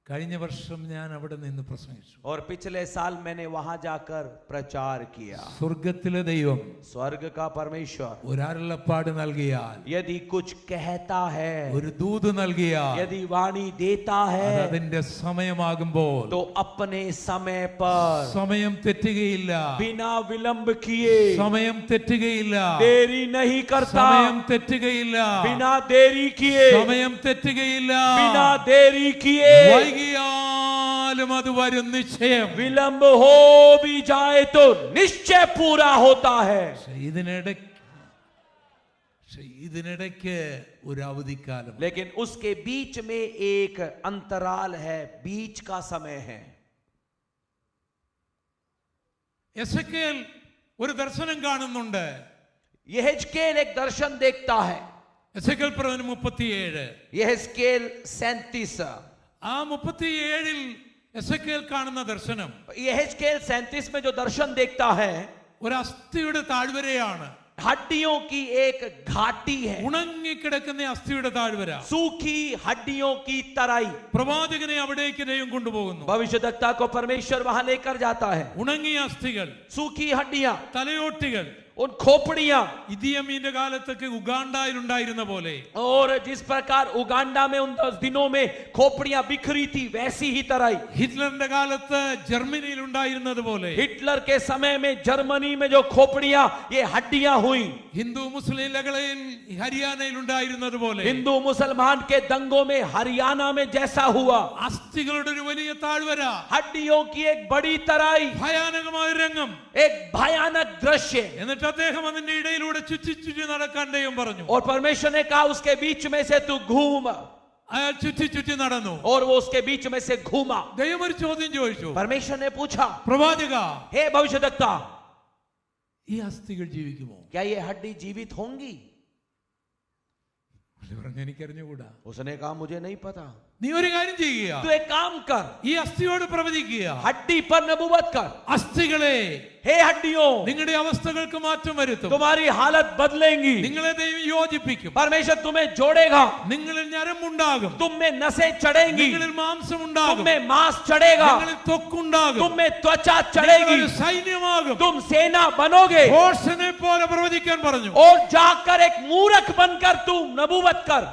കഴിഞ്ഞ വർഷം ഞാൻ അവിടെ നിന്ന് പ്രസംഗിച്ചു. और पिछले साल मैंने वहां जाकर प्रचार किया. സ്വർഗത്തിലെ ദൈവം, स्वर्ग का परमेश्वर ഒരു അരുളപ്പാട് നൽകിയാൽ, यदि कुछ कहता है, ഒരു ദൂത് നൽകിയാൽ, यदि वाणी देता है, അതിന്റെ സമയമാകുമ്പോൾ, तो अपने समय पर, സമയം തെറ്റുകയില്ല, बिना विलंब किए, സമയം തെറ്റുകയില്ല, देरी नहीं करता, സമയം തെറ്റുകയില്ല, बिना देरी किए, സമയം തെറ്റുകയില്ല, बिना देरी किए, വൈകിയാലും അത് വരും നിശ്ചയം. विलंब हो भी जाए तो निश्चय पूरा होता है. ഇതിനിടയ്ക്ക് ഒരു അവധിക്കാലം. लेकिन उसके बीच में एक अंतराल है, बीच का समय है. എസെക്കേൽ ഒരു ദർശനം കാണുന്നുണ്ട്. यहेजकेल एक दर्शन देखता है. എസെക്കേൽ പ്രവചനം 37. यहेजकेल 37. ആ 37-ൽ എസെക്കേൽ കാണുന്ന ദർശനം, यहेजकेल 37 में जो दर्शन देखता है, ഒരു അസ്ഥിയുടെ താഴ്വരയാണ്. हड्डियों की एक घाटी है, ഉണങ്ങിക്കിടക്കുന്ന അസ്ഥിയുടെ താഴ്വര. सूखी हड्डियों की तराई. പ്രവാചകനെ അവിടേക്ക് ദൈവം കൊണ്ടുപോകുന്നു. भविष्यद्वक्ता को परमेश्वर वहां लेकर जाता है. ഉണങ്ങിയ അസ്ഥികൾ, सूखी हड्डियां, തലയോട്ടികൾ, उन खोपड़ियां, ഇദിയമീന്റെ കാലത്തൊക്കെ ഉഗാണ്ടയിൽ ഉണ്ടായിരുന്ന പോലെ, और जिस प्रकार उगांडा में उन दिनों में खोपड़ियां बिखरी थी, वैसी ही तराई. ഹിറ്റ്ലറിന്റെ കാലത്ത് ജർമ്മനിയിൽ ഉണ്ടായിരുന്നത് പോലെ, हिटलर के समय में जर्मनी में जो खोपड़ियां, ये हड्डियां हुई. ഹിന്ദു മുസ്ലിം ലഹളയിൽ ഹരിയാനയിൽ ഉണ്ടായിരുന്നത് പോലെ, हिंदू मुसलमान के दंगों में हरियाणा में जैसा हुआ. അസ്ഥികളുടെ ഒരു വലിയ താഴ്വര, हड्डियों की एक बड़ी तराई, ഭയാനകമായ രംഗം. एक भयानक दृश्य. എന്നിട്ട് അദ്ദേഹം അതിന്റെ ഇടയിലൂടെ ചുറ്റി ചുറ്റി നടക്കാൻ ദൈവം പറഞ്ഞു. और परमेश्वर ने कहा उसके बीच में से तू घूम. അയാൾ ചുറ്റി ചുറ്റി നടന്നു. और वो उसके बीच में से घूमा. ദൈവം ഒരു ചോദ്യം ചോദിച്ചു. परमेश्वर ने पूछा, പ്രവാചക, हे भविष्यद्वक्ता, ഈ അസ്ഥികൾ ജീവിക്കുമോ? क्या ये हड्डी जीवित होंगी? പുള്ളി പറഞ്ഞു എനിക്കറിഞ്ഞുകൂടാ. उसने कहा मुझे नहीं पता. നീ ഒരു കാര്യം ചെയ്യുക, तू एक काम कर, ഈ അസ്ഥിയോട് പ്രവചിക്കുക, हड्डी पर नबूवत कर. അസ്ഥികളെ हे हड्डियों, നിങ്ങളുടെ അവസ്ഥകൾക്ക് മാറ്റം വരുത്തും, तुम्हारी हालत बदलेंगी. നിങ്ങളെ ദൈവം യോജിപ്പിക്കും, परमेश्वर तुम्हें जोड़ेगा, നിങ്ങളിൽ ഞരമ്പുണ്ടാകും, तुम में नसें चढ़ेंगी, നിങ്ങളിൽ तुम മാംസമുണ്ടാകും, में मांस चढ़ेगा, നിങ്ങളിൽ ത്വക്കുണ്ടാകും, तुम में त्वचा चढ़ेगी, നിങ്ങളൊരു സൈന്യമാകും. तुम सेना बनोगे. ഭോഷനെ പോലെ പ്രവചിക്കാൻ പറഞ്ഞു. और जाकर एक मूर्ख बनकर तू नबूवत कर.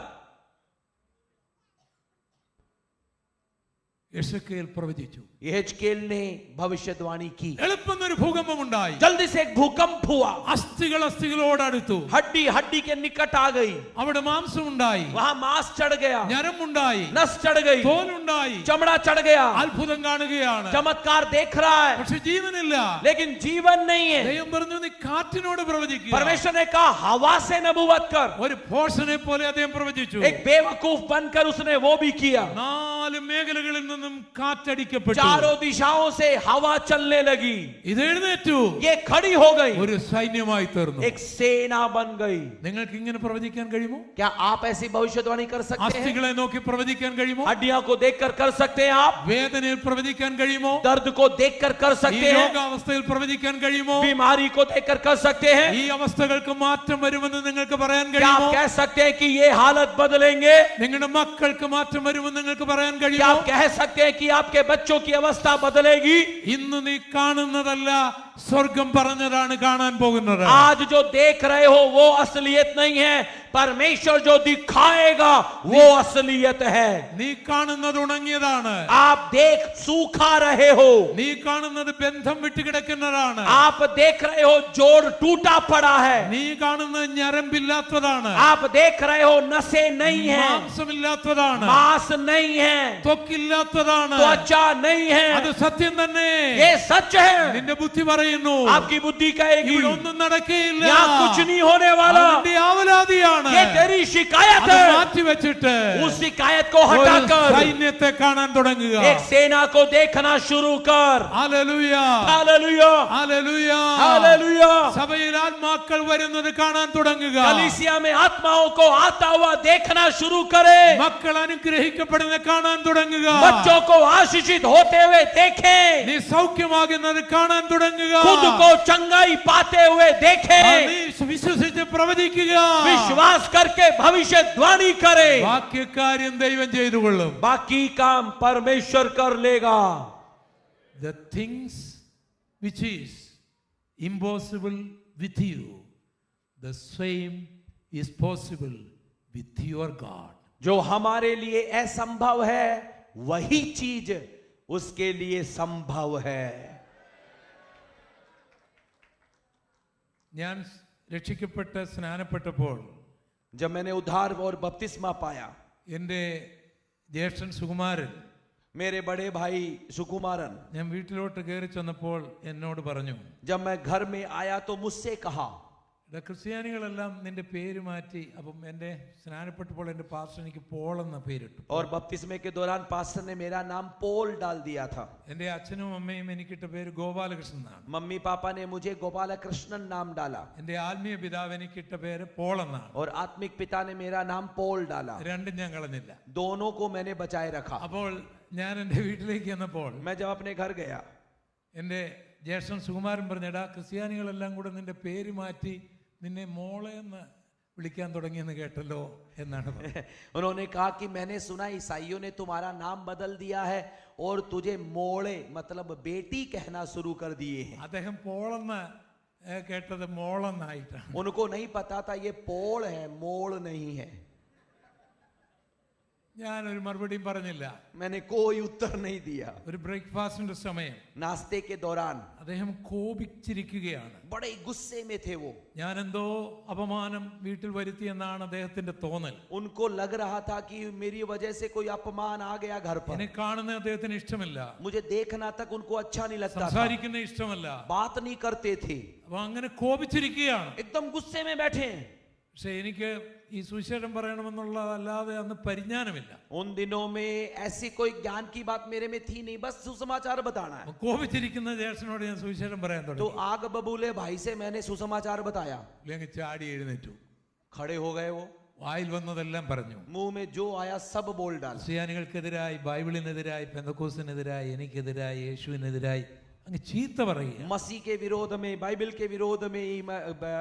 യെശയ്ക്കേൽ പ്രവചിച്ചു. यहेजकेल ने भविष्यवाणी की. എളുപ്പം ഒരു ഭൂകമ്പം ഉണ്ടായി. जल्दी से एक भूकंप हुआ. അസ്ഥികൾ അസ്ഥികളോട് അടുത്തു, हड्डी हड्डी के निकट आ गई. അവിടെ മാംസമുണ്ടായി, वहां मांस चढ़ गया, ഞരമ്പുണ്ടായി, नस चढ़ गई, തോലുണ്ടായി, चमड़ा चढ़ गया. അത്ഭുതം കാണുകയാണ്. चमत्कार देख रहा है, പക്ഷെ ജീവനില്ല. लेकिन जीवन नहीं है. ദൈവം പറഞ്ഞു നീ കാറ്റിനോട് പ്രവചിക്കുക. परमेश्वर ने कहा हवा से नबूवत कर. ഒരു ഭോഷനെ പോലെ അദ്ദേഹം പ്രവചിച്ചു. एक बेवकूफ बनकर उसने वो भी किया. 4 മേഖലകളിൽ നിന്നും കാറ്റടിക്കപ്പെട്ടു. चारों दिशाओं से हवा चलने लगी. ഇത് എഴുന്നേറ്റു, ये खड़ी हो गई, ഒരു സൈന്യമായി തീർന്നു. एक सेना बन गई. നിങ്ങൾക്ക് ഇങ്ങനെ പ്രവചിക്കാൻ കഴിയുമോ? क्या आप ऐसी भविष्यवाणी कर सकते हैं? അസ്ഥികളെ നോക്കി പ്രവചിക്കാൻ കഴിയുമോ? हड्डियों को देखकर कर सकते हैं आप? വേദനയിൽ പ്രവചിക്കാൻ കഴിയുമോ? दर्द को देखकर कर ഈ सकते हैं? രോഗാവസ്ഥയിൽ പ്രവചിക്കാൻ കഴിയുമോ? बीमारी को देखकर कर सकते हैं? ഈ അവസ്ഥകൾക്ക് മാറ്റം വരുമെന്ന് നിങ്ങൾക്ക് പറയാൻ क्या കഴിയുമോ? आप कह सकते हैं कि ये हालत बदलेंगे? നിങ്ങളുടെ മക്കൾക്ക് മാറ്റം വരുമെന്ന് നിങ്ങൾക്ക് പറയാൻ क्या കഴിയുമോ? आप कह सकते हैं कि आपके बच्चों की अवस्था बदलेगी? ഇന്ന് നീ കാണുന്നതല്ല, സ്വർഗം പറഞ്ഞതാണ് കാണാൻ പോകുന്നത്. आज जो देख रहे हो वो असलियत नहीं है, परमेश्वर जो दिखाएगा वो असलियत है. നീ കാണുന്നത് ഉണങ്ങിയതാണ്, आप देख सूखा रहे हो, നീ കാണുന്നത് ബന്ധം വിട്ടുകിടക്കുന്നതാണ്, आप देख रहे हो जोड़ टूटा पड़ा है, നീ കാണുന്നത് ഞരമ്പില്ലാത്തതാണ്, आप देख रहे हो नसें नहीं है, മാംസമില്ലാത്തതാണ്, मांस नहीं है, ത്വക്കില്ലാത്തതാണ്. त्वचा नहीं है. അത് സത്യം തന്നെ. ये सच है. നിന്റെ ബുദ്ധി പറയുന്നു आपकी बुद्धि कहेगी ഇവിടെ ഒന്നും നടക്കുകയില്ല. यहाँ कुछ नहीं होने वाला. അതിന്റെ ആവലാതിയാണ്. ये तेरी शिकायत അത് है. മാറ്റി വെച്ചിട്ട് उस शिकायत को ഒരു हटाकर സൈന്യത്തെ കാണാൻ തുടങ്ങുക. एक सेना को देखना शुरू कर. ഹല്ലേലൂയ, हालेलुया, ഹല്ലേലൂയ. हालेलुया. സഭയിൽ ആത്മാക്കൾ വരുന്നത് കാണാൻ തുടങ്ങുക. कलीसिया में आत्माओं को आता हुआ देखना शुरू करे. മക്കൾ അനുഗ്രഹിക്കപ്പെടുന്നത് കാണാൻ തുടങ്ങുക. बच्चों को आशीषित होते हुए देखें. നീ സൗഖ്യമാകുന്നത് കാണാൻ തുടങ്ങുക. खुद को चंगाई पाते हुए देखें. നീ വിശ്വസിച്ച് പ്രവചിക്കുക. विश्वास करके भविष्यवाणी करे. വാക്യകാര്യം ദൈവം ചെയ്തുകൊള്ളും. बाकी काम परमेश्वर कर लेगा. The things which is impossible with you, the same is possible with your God. जो हमारे लिए असंभव है वही चीज उसके लिए संभव है. ഞാൻ രക്ഷിക്കപ്പെട്ട് സ്നാനപ്പെട്ടപ്പോൾ जब मैंने उद्धार और बपतिस्मा पाया, എൻ്റെ ജ്യേഷ്ഠൻ സുകുമാരൻ मेरे बड़े भाई सुकुमारन, ഞാൻ വീട്ടിലോട്ട് കയറി ചെന്നപ്പോൾ എന്നോട് പറഞ്ഞു, जब मैं घर में आया तो मुझसे कहा, ഇവിടെ ക്രിസ്ത്യാനികളെല്ലാം നിന്റെ പേര് മാറ്റി. അപ്പം എൻ്റെ സ്നാനപ്പെട്ടപ്പോൾ എൻ്റെ പാസ്റ്റർ എനിക്ക് പോൾ എന്ന പേരിട്ടു. और बपतिस्मे के दौरान पास्टर ने मेरा नाम पोल डाल दिया था. എൻ്റെ അച്ഛനും അമ്മയും എനിക്കിട്ട പേര് ഗോപാലകൃഷ്ണൻ എന്നാണ്. मम्मी पापा ने मुझे गोपाल कृष्णन नाम डाला എൻ്റെ ആത്മീയ പിതാവ് എനിക്കിട്ട പേര് പോൾ എന്നാണ്. और आत्मिक पिता ने मेरा नाम पोल डाला. രണ്ടും ഞാൻ കളഞ്ഞില്ല. दोनों को मैंने बचाए रखा. അപ്പോൾ ഞാൻ എൻ്റെ വീട്ടിലേക്ക് ചെന്നപ്പോൾ मैं जब अपने घर गया, എൻ്റെ ജ്യേഷ്ഠൻ സുകുമാരൻ പറഞ്ഞടാ, ക്രിസ്ത്യാനികളെല്ലാം കൂടെ നിന്റെ പേര് മാറ്റി നിന്നെ മോളെ എന്ന് വിളിക്കാൻ തുടങ്ങിയെന്ന് കേട്ടല്ലോ എന്നാണ് പറഞ്ഞത്. उन्होंने कहा कि मैंने सुना ईसाइयों ने तुम्हारा नाम बदल दिया है और तुझे मोड़े मतलब बेटी कहना शुरू कर दिए हैं. അദ്ദേഹം പോളെന്ന് കേട്ടത് മോളെന്നായിട്ടാണ്. उनको नहीं पता था ये पोल है, मोड़ नहीं है. ഞാനൊരു മറുപടിയും പറഞ്ഞില്ല. मैंने कोई उत्तर नहीं दिया. ഒരു ബ്രേക്ക്ഫാസ്റ്റിന്റെ സമയം नाश्ते के दौरान അദ്ദേഹം കോപിച്ചിരിക്കുകയാണ്. बड़े गुस्से में थे वो. ഞാൻ എന്തോ അപമാനം വീട്ടിൽ വരുത്തിയെന്നാണ് അദ്ദേഹത്തിന്റെ തോന്നൽ. उनको लग रहा था कि मेरी वजह से कोई अपमान आ गया घर पर. എന്നെ കാണുന്ന അദ്ദേഹത്തിന് ഇഷ്ടമില്ല, मुझे देखना तक उनको अच्छा नहीं लगता था, സംസാരിക്കുന്ന ഇഷ്ടമല്ല. बात नहीं करते थे, അപ്പൊ അങ്ങനെ കോപിച്ചിരിക്കുകയാണ്. एकदम गुस्से में बैठे हैं. പക്ഷെ എനിക്ക് ഈ സുവിശേഷം പറയണമെന്നുള്ളതല്ലാതെ അന്ന് പരിജ്ഞാനമില്ല. उन दिनों में ऐसी कोई ज्ञान की बात मेरे में थी नहीं, बस सुसमाचार बताना है. കോപിച്ചിരിക്കുന്ന ജ്യേഷ്ഠനോട് ഞാൻ സുവിശേഷം പറയാൻ तो തുടങ്ങി. आग बबूले भाई से मैंने सुसमाचार बताया. അല്ലെങ്കിൽ ചാടി എഴുന്നേറ്റു, खड़े हो गए वो, വായിൽ വന്നതെല്ലാം പറഞ്ഞു. मुंह में जो आया सब बोल डाला. ക്രിസ്ത്യാനികൾക്കെതിരായി, ബൈബിളിനെതിരായി, പെന്തക്കോസ്തിനെതിരായി, എനിക്കെതിരായി, യേശുവിനെതിരായി അങ്ങ് ചീത്ത പറയുക. मसीह के विरोध में, बाइबल के विरोध में,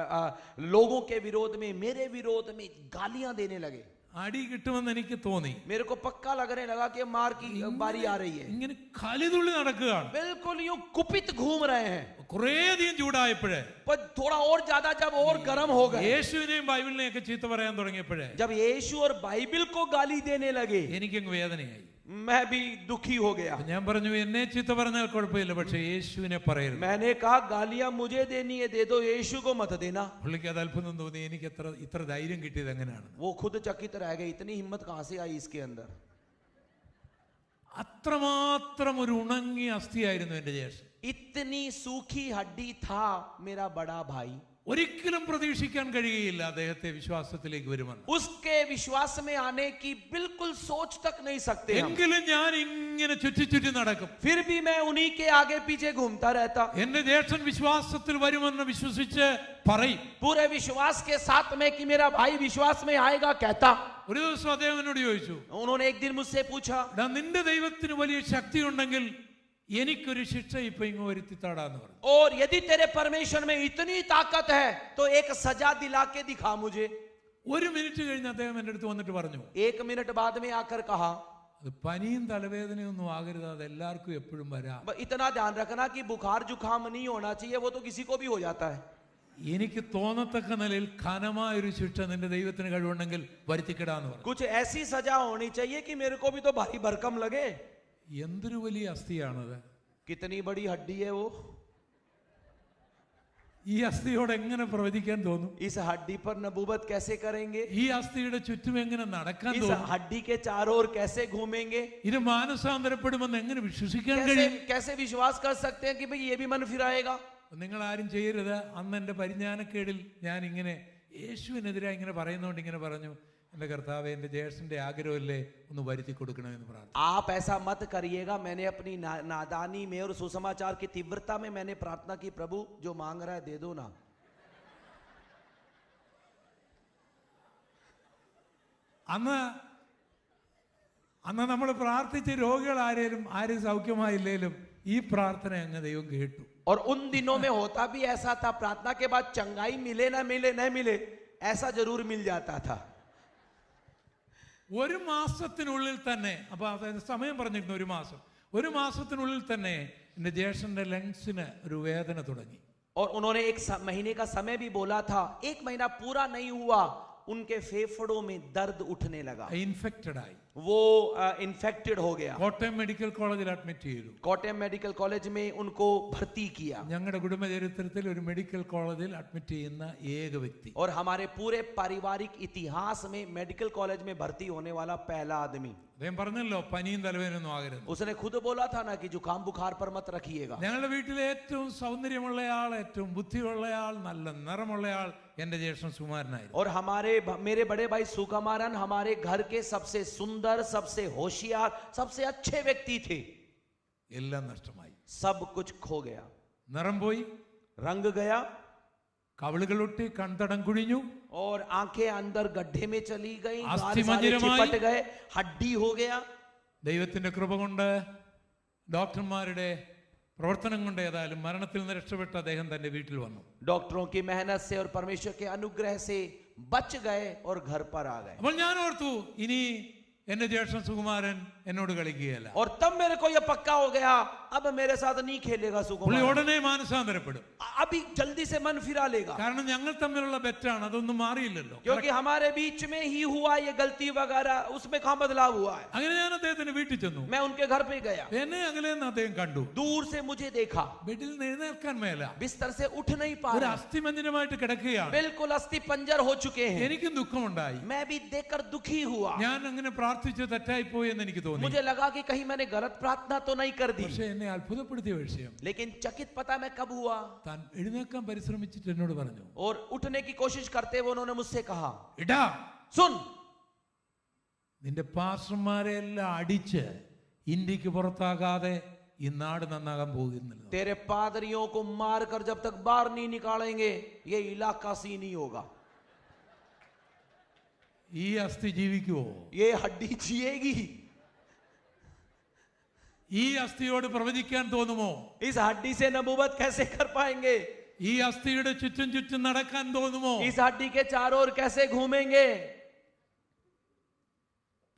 लोगों के विरोध में, मेरे विरोध में गालियां देने लगे. അടി കിട്ടുമെന്ന് എനിക്ക് തോന്നി. मेरे को पक्का लगने लगा कि मार की बारी आ रही है. ഇങ്ങനെ കലിതുള്ളി നടക്കുകയാണ്. बिल्कुल यूं कुपित घूम रहे हैं. കുറേയധികം ചൂടായപ്പോഴേ, पर थोड़ा और ज्यादा जब और गर्म हो गए, യേശുവിനെയും ബൈബിളിനെയും ഒക്കെ ചീത്ത പറയാൻ തുടങ്ങിയപ്പോഴേ जब यीशु और बाइबल को गाली देने लगे, എനിക്കങ്ങ് വേദനയായി. मैं भी दुखी हो गया. ഞാൻ പറഞ്ഞു, എന്നെ ചീത്ത പറഞ്ഞാൽ കുഴപ്പമില്ല, പക്ഷെ യേശുവിനെ പറയരുത്. मैंने कहा गालियां मुझे देनी है, दे दो, यीशु को मत देना. പുള്ളിക്ക് അത് അത്ഭുതം തോന്നി, എനിക്ക് ഇത്ര ധൈര്യം കിട്ടിയത് എങ്ങനെയാണ്. वो खुद चकित रह गए, इतनी हिम्मत कहां से आई इसके अंदर. അത്രമാത്രം ഒരു ഉണങ്ങിയ അസ്ഥിയായിരുന്നു എന്റെ ജ്യേഷ്ഠൻ. इतनी सूखी हड्डी था मेरा बड़ा भाई. ഒരിക്കലും പ്രതീക്ഷിക്കാൻ കഴിയുകയില്ല അദ്ദേഹത്തെ വിശ്വാസത്തിലേക്ക് വരുമെന്ന്. उसके विश्वास में आने की बिल्कुल सोच तक नहीं सकते हम. എങ്കിലും ഞാൻ ഇങ്ങനെ ചുറ്റി നടക്കും. फिर भी मैं उन्हीं के आगे पीछे घूमता रहता. എന്റെ ജ്യേഷ്ഠൻ വിശ്വാസത്തിൽ വരുമെന്ന് വിശ്വസിച്ച് പറയും. पूरे विश्वास के साथ में कि मेरा भाई विश्वास में आएगा कहता. ഒരു ദിവസം അദ്ദേഹം എന്നോട് ചോദിച്ചു, उन्होंने एक दिन मुझसे पूछा, നിന്റെ ദൈവത്തിന് വലിയ ശക്തി ഉണ്ടെങ്കിൽ എനിക്കൊരു ശിക്ഷ ഇപ്പൊ ഇങ്ങ് വരുത്തിത്താടാന്ന് പറഞ്ഞു. और यदि तेरे परमेश्वर में इतनी ताकत है तो एक सजा दिला के दिखा मुझे. ഒരു മിനിറ്റ് കഴിഞ്ഞ് അദ്ദേഹം എന്റെ അടുത്ത് വന്നിട്ട് പറഞ്ഞു, 1 मिनट बाद में आकर कहा, അത് പനിയും തലവേദനയൊന്നും ആകരുത്, അത് എല്ലാവർക്കും എപ്പോഴും വരാം. इतना ध्यान रखना कि बुखार जुखाम नहीं होना चाहिए, वो तो किसी को भी हो जाता है. എനിക്ക് തോന്നത്തക്ക നിലയിൽ ഘനമായ ഒരു ശിക്ഷ നിന്റെ ദൈവത്തിന് കഴിവുണ്ടെങ്കിൽ വരുത്തിക്കിടാന്ന് പറഞ്ഞു. कुछ ऐसी सजा होनी चाहिए कि मेरे को भी तो भारी भरकम लगे. എന്തൊരു വലിയ അസ്ഥിയാണത്. कितनी बड़ी हड्डी है वो. ഈ അസ്ഥിയോട് എങ്ങനെ പ്രവചിക്കാൻ തോന്നും? इस हड्डी पर नबूवत कैसे करेंगे? ഈ അസ്ഥിയുടെ ചുറ്റും എങ്ങനെ നടക്കാൻ इस തോന്നും? हड्डी के चारों ओर कैसे घूमेंगे? ഇത് മാനസാന്തരപ്പെടുമെന്ന് എങ്ങനെ വിശ്വസിക്കാൻ कैसे കഴിയും? कैसे विश्वास कर सकते हैं कि भाई ये भी मन फिराएगा? നിങ്ങൾ ആരും ചെയ്യരുത്. അന്ന് എന്റെ പരിജ്ഞാനക്കേടിൽ ഞാൻ ഇങ്ങനെ യേശുവിനെതിരെ ഇങ്ങനെ പറയുന്നോണ്ട് ഇങ്ങനെ പറഞ്ഞു, എന്റെ കർത്താവേ, എന്റെ ജ്യേഷ്ഠന്റെ ആഗ്രഹമല്ലേ, ഒന്ന് വരുത്തി കൊടുക്കണമെന്ന് പ്രാർത്ഥിച്ചു. आप ऐसा मत करिएगा. मैंने अपनी नादानी में और सुसमाचार की तीव्रता में मैंने प्रार्थना की, प्रभु जो मांग रहा है दे दो ना. അന്ന് നമ്മൾ പ്രാർത്ഥിച്ച് രോഗികൾ ആരും സൗഖ്യമായില്ലേലും ഈ പ്രാർത്ഥന അങ്ങ് ദൈവം കേട്ടു. और उन दिनों में होता भी ऐसा था, प्रार्थना के बाद चंगाई मिले ना मिले न मिले, ऐसा जरूर मिल जाता था. ഒരു മാസത്തിനുള്ളിൽ തന്നെ, അപ്പൊ അതായത് സമയം പറഞ്ഞിരുന്നു, ഒരു മാസത്തിനുള്ളിൽ തന്നെ എന്റെ ജ്യേഷ്ഠന്റെ ലങ്സിന് ഒരു വേദന തുടങ്ങി. और उन्होंने 1 महीने का समय भी बोला था. 1 महीना पूरा नहीं हुआ, उनके फेफड़ों में दर्द उठने लगा. ഇൻഫെക്റ്റഡ് ആയി. वो इन्फेक्टेड हो गया. കോട്ടയം മെഡിക്കൽ കോളേജിൽ അഡ്മിറ്റ് ചെയ്തു. कोटम मेडिकल कॉलेज में उनको भर्ती किया. ഞങ്ങളുടെ കുടുംബ ചരിത്രത്തിൽ ഒരു മെഡിക്കൽ കോളേജിൽ അഡ്മിറ്റ് ചെയ്യുന്ന ഏക വ്യക്തി. और हमारे पूरे पारिवारिक इतिहास में मेडिकल कॉलेज में भर्ती होने वाला पहला आदमी. അദ്ദേഹം പറഞ്ഞല്ലോ, പനിയും തലവേദനയൊന്നും ആകരുത്. उसने खुद बोला था ना कि जुकाम बुखार पर मत रखिएगा. ഞങ്ങളുടെ വീട്ടിലെ ഏറ്റവും സൗന്ദര്യമുള്ളയാൾ, ഏറ്റവും ബുദ്ധിയുള്ളയാൾ, നല്ല നിറമുള്ളയാൾ എന്റെ ജ്യേഷ്ഠൻ സുകുമാരനായിരുന്നു. और मेरे बड़े भाई सुकुमारन हमारे घर के सबसे सुंदर, सबसे होशियार, सबसे अच्छे व्यक्ति थे. എല്ലാം നഷ്ടമായി. सब कुछ खो गया. നിറം പോയി, रंग गया, കവിളുകളൊട്ടി, കൺതടം കുഴിഞ്ഞു, और आंखें अंदर गड्ढे में चली गई, गाल अस्थि सारे मंजरമായി. चिपट गए, हड्डी हो गया. ദൈവത്തിന്റെ കൃപ കൊണ്ട്, ഡോക്ടർമാരുടെ പ്രവർത്തനം കൊണ്ട് ഏതായാലും മരണത്തിൽ നിന്ന് രക്ഷപ്പെട്ട അദ്ദേഹം തന്റെ വീട്ടിൽ വന്നു. डॉक्टरों की मेहनत से और परमेश्वर के अनुग्रह से बच गए और घर पर आ गए. അപ്പോൾ ഞാൻ ഓർത്തു, ഇനി എന്റെ ജ്യേഷ്ഠൻ സുകുമാരൻ എന്നോട് കളിക്കുകയല്ല. और तब मेरे को यह पक्का हो गया, अब मेरे साथ नहीं खेलेगा പുള്ളി सुकुमार. ഉടനെ മാനസാന്തരപ്പെടും. अभी जल्दी से मन फिरा लेगा. കാരണം ഞങ്ങൾ തമ്മിലുള്ള ബെറ്റാണ്, അതൊന്നും മാറിയില്ലല്ലോ. क्योंकि हमारे बीच में ही हुआ ये गलती वगैरह, उसमें कहां बदलाव हुआ है. അങ്ങനെ ഞാൻ അദ്ദേഹത്തിന്റെ വീട്ടിൽ ചെന്നു. मैं उनके घर पे गया. എന്നെ അകലെന്ന് അദ്ദേഹം കണ്ടു. दूर से मुझे देखा. ബെഡിൽ നിന്ന് എഴുന്നേൽക്കാൻ മേല, बिस्तर से उठ नहीं पा ഒരു रहा, അസ്ഥിമഞ്ജനമായിട്ട് കിടക്കുകയാണ്. बिल्कुल अस्थि पंजर हो चुके हैं. എനിക്കും ദുഃഖമുണ്ടായി. मैं भी देखकर दुखी हुआ. ഞാൻ അങ്ങനെ പ്രാർത്ഥിച്ച് തെറ്റായിപ്പോയി എന്ന് എനിക്ക് തോന്നി. मुझे लगा कि कहीं मैंने गलत प्रार्थना तो नहीं कर दी. പക്ഷെ എന്നെ അത്ഭുതപ്പെടുത്തിയ വിഷയം, लेकिन चकित पता मैं कब हुआ, താൻ എഴുന്നേക്കാൻ പരിശ്രമിച്ചിട്ട് എന്നോട് പറഞ്ഞു, और उठने की कोशिश करते हुए उन्होंने मुझसे कहा, ഇടാ, सुन, നിന്റെ പാസ്റ്റർമാരെ എല്ലാം അടിച്ച് ഇന്ത്യക്ക് പുറത്താകാതെ ഈ നാട് നന്നാകാൻ പോകുന്നില്ല. तेरे पादरियों को मारकर जब तक बाहर नहीं निकालेंगे ये इलाका सी नहीं होगा. ഈ അസ്ഥി ജീവിക്കുവോ? ये हड्डी जिएगी? ഈ അസ്ഥിയോട് പ്രവചിക്കാൻ തോന്നുമോ? इस हड्डी से नबूवत कैसे कर पाएंगे? ഈ അസ്ഥിയുടെ ചുറ്റും ചുറ്റും നടക്കാൻ തോന്നുമോ? इस हड्डी के चारों ओर कैसे घूमेंगे?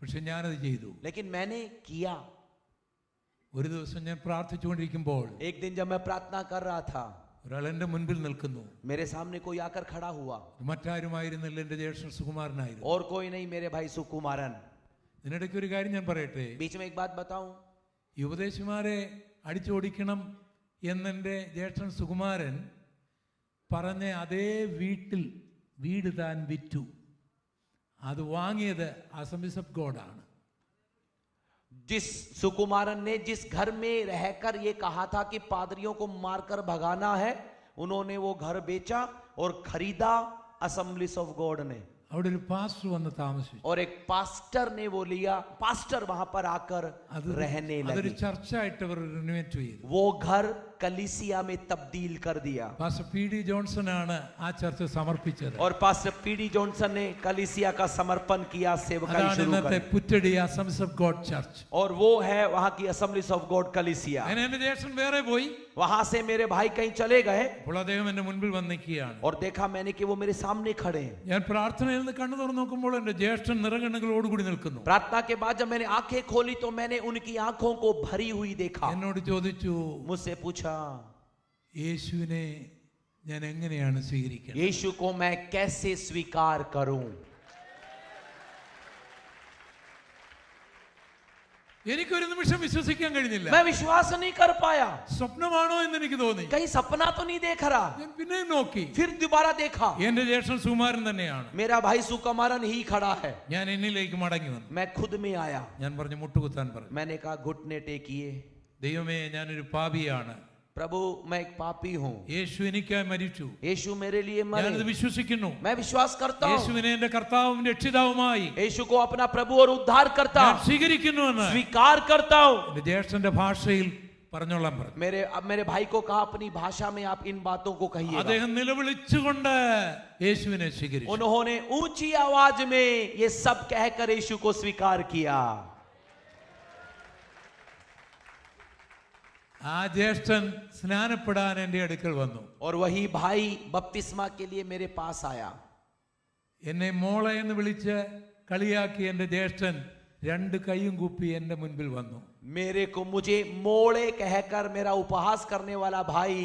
പക്ഷെ ഞാനത് ചെയ്തു. लेकिन मैंने किया. ഒരു ദിവസം ഞാൻ പ്രാർത്ഥിച്ചുകൊണ്ടിരിക്കുമ്പോൾ एक दिन जब मैं प्रार्थना कर रहा था, ഒരാൾ എന്റെ മുൻപിൽ നിൽക്കുന്നു. मेरे सामने कोई आकर खड़ा हुआ, മറ്റാരുമായിരുന്നില്ല, എന്റെ ജ്യേഷ്ഠൻ സുകുമാരനായിരുന്നു. और कोई नहीं, मेरे भाई सुकुमारन. ഇതിനിടയ്ക്ക് ഒരു കാര്യം ഞാൻ പറയട്ടെ. बीच में एक बात बताऊं, ഈ ഉപദേശിമാരെ അടിച്ചോടിക്കണം എന്നെന്റെ ജ്യേഷ്ഠൻ സുകുമാരൻ പറഞ്ഞ അതേ വീട്ടിൽ വീട് താൻ വിറ്റു. അത് വാങ്ങിയത് അസംബ്ലീസ് ഓഫ് ഗോഡ് ആണ്. जिस सुकुमारन ने जिस घर में रहकर ये कहा था कि पादरियों को मारकर भगाना है, उन्होंने वो घर बेचा और खरीदा असेंबलीज ऑफ गॉड ने. അവിടെ ഒരു പാസ്റ്റർ വന്ന് താമസിച്ചു. और एक पास्टर ने वो लिया, पास्टर वहां पर आकर रहने അതൊരു लगे. ചർച്ചായിട്ട് അവർ റിനോവേറ്റ് ചെയ്തു. वो घर कलीसिया में तब्दील कर दिया. Pastor P D. ജോൺസൺ ആണ് ആ ചർച്ച സമർപ്പിച്ചത്. और पास्टर पीडी जॉनसन ने कलीसिया का समर्पण किया, सेवकाई അതാണ് शुरू ഇന്നത്തെ की. Puttady assemblies of God church. और वो है वहां की असेंबलीज ऑफ गॉड कलीसिया. അങ്ങനെ എന്റെ ജ്യേഷ്ഠൻ വേറെ പോയി. वहां से मेरे भाई कहीं चले गए, അപ്പോൾ അദ്ദേഹം എന്റെ മുൻപിൽ വന്നിരിക്കുകയാണ്. और देखा मैंने कि वो मेरे सामने खड़े हैं. ഞാൻ പ്രാർത്ഥനയിൽ നിന്ന് കണ്ണു തുറന്നു നോക്കുമ്പോൾ എന്റെ ജ്യേഷ്ഠൻ നിറകണ്ണുകളോടുകൂടി നിൽക്കുന്നു. प्रार्थना के बाद जब मैंने आंखें खोली तो मैंने उनकी आंखों को भरी हुई देखा. എന്നോട് ചോദിച്ചു, मुझसे पूछा, യേശുവിനെ ഞാൻ എങ്ങനെയാണ് സ്വീകരിക്കുന്നത്? यीशु को मैं कैसे स्वीकार करूं? എനിക്കൊരു നിമിഷം വിശ്വസിക്കാൻ കഴിഞ്ഞില്ല. मैं विश्वास नहीं कर पाया. സ്വപ്നമാണോ എന്ന് എനിക്ക് തോന്നി. कहीं सपना तो नहीं देख रहा. ഞാൻ പിന്നെയും നോക്കി. फिर दोबारा देखा, എന്റെ ജ്യേഷ്ഠൻ സുകുമാരൻ തന്നെയാണ്. मेरा भाई सुकुमारन ही खड़ा है. ഞാൻ എന്നിലേക്ക് മടങ്ങി വന്നു. मैं खुद में आया. ഞാൻ പറഞ്ഞു, മുട്ടുകുത്താൻ പറഞ്ഞു. मैंने कहा, घुटने टेकिए. ദൈവമേ, ഞാനൊരു പാപിയാണ്. प्रभु, मैं एक पापी हूँ. യേശു എനിക്കായി മരിച്ചു. यीशु मेरे लिए ഞാനത് मरे. വിശ്വസിക്കുന്നു. मैं विश्वास करता हूँ. യേശുവിനെ എന്റെ കർത്താവും രക്ഷിതാവുമായി यीशु को अपना प्रभु और उद्धार करता ഞാൻ സ്വീകരിക്കുന്നുവെന്ന് स्वीकार करता हूँ. എന്റെ ജ്യേഷ്ഠന്റെ ഭാഷയിൽ പറഞ്ഞോളാൻ പറഞ്ഞു. मेरे भाई को कहा, अपनी भाषा में आप इन बातों को कहिए. അദ്ദേഹം നിലവിളിച്ചുകൊണ്ട് യേശുവിനെ സ്വീകരിച്ചു. उन्होंने ऊंची आवाज में ये सब कहकर यीशु को स्वीकार किया. ആ ജ്യേഷ്ഠൻ സ്നാനപ്പെടാൻ എന്റെ അടുക്കൽ വന്നു. और वही भाई बपतिस्मा के लिए मेरे पास आया. എന്നെ മോളെ എന്ന് വിളിച്ച് കളിയാക്കി എന്റെ ജ്യേഷ്ഠൻ രണ്ട് കൈയും കൂപ്പി എന്റെ മുൻപിൽ വന്നു. मुझे मोड़े कहकर मेरा उपहास करने वाला भाई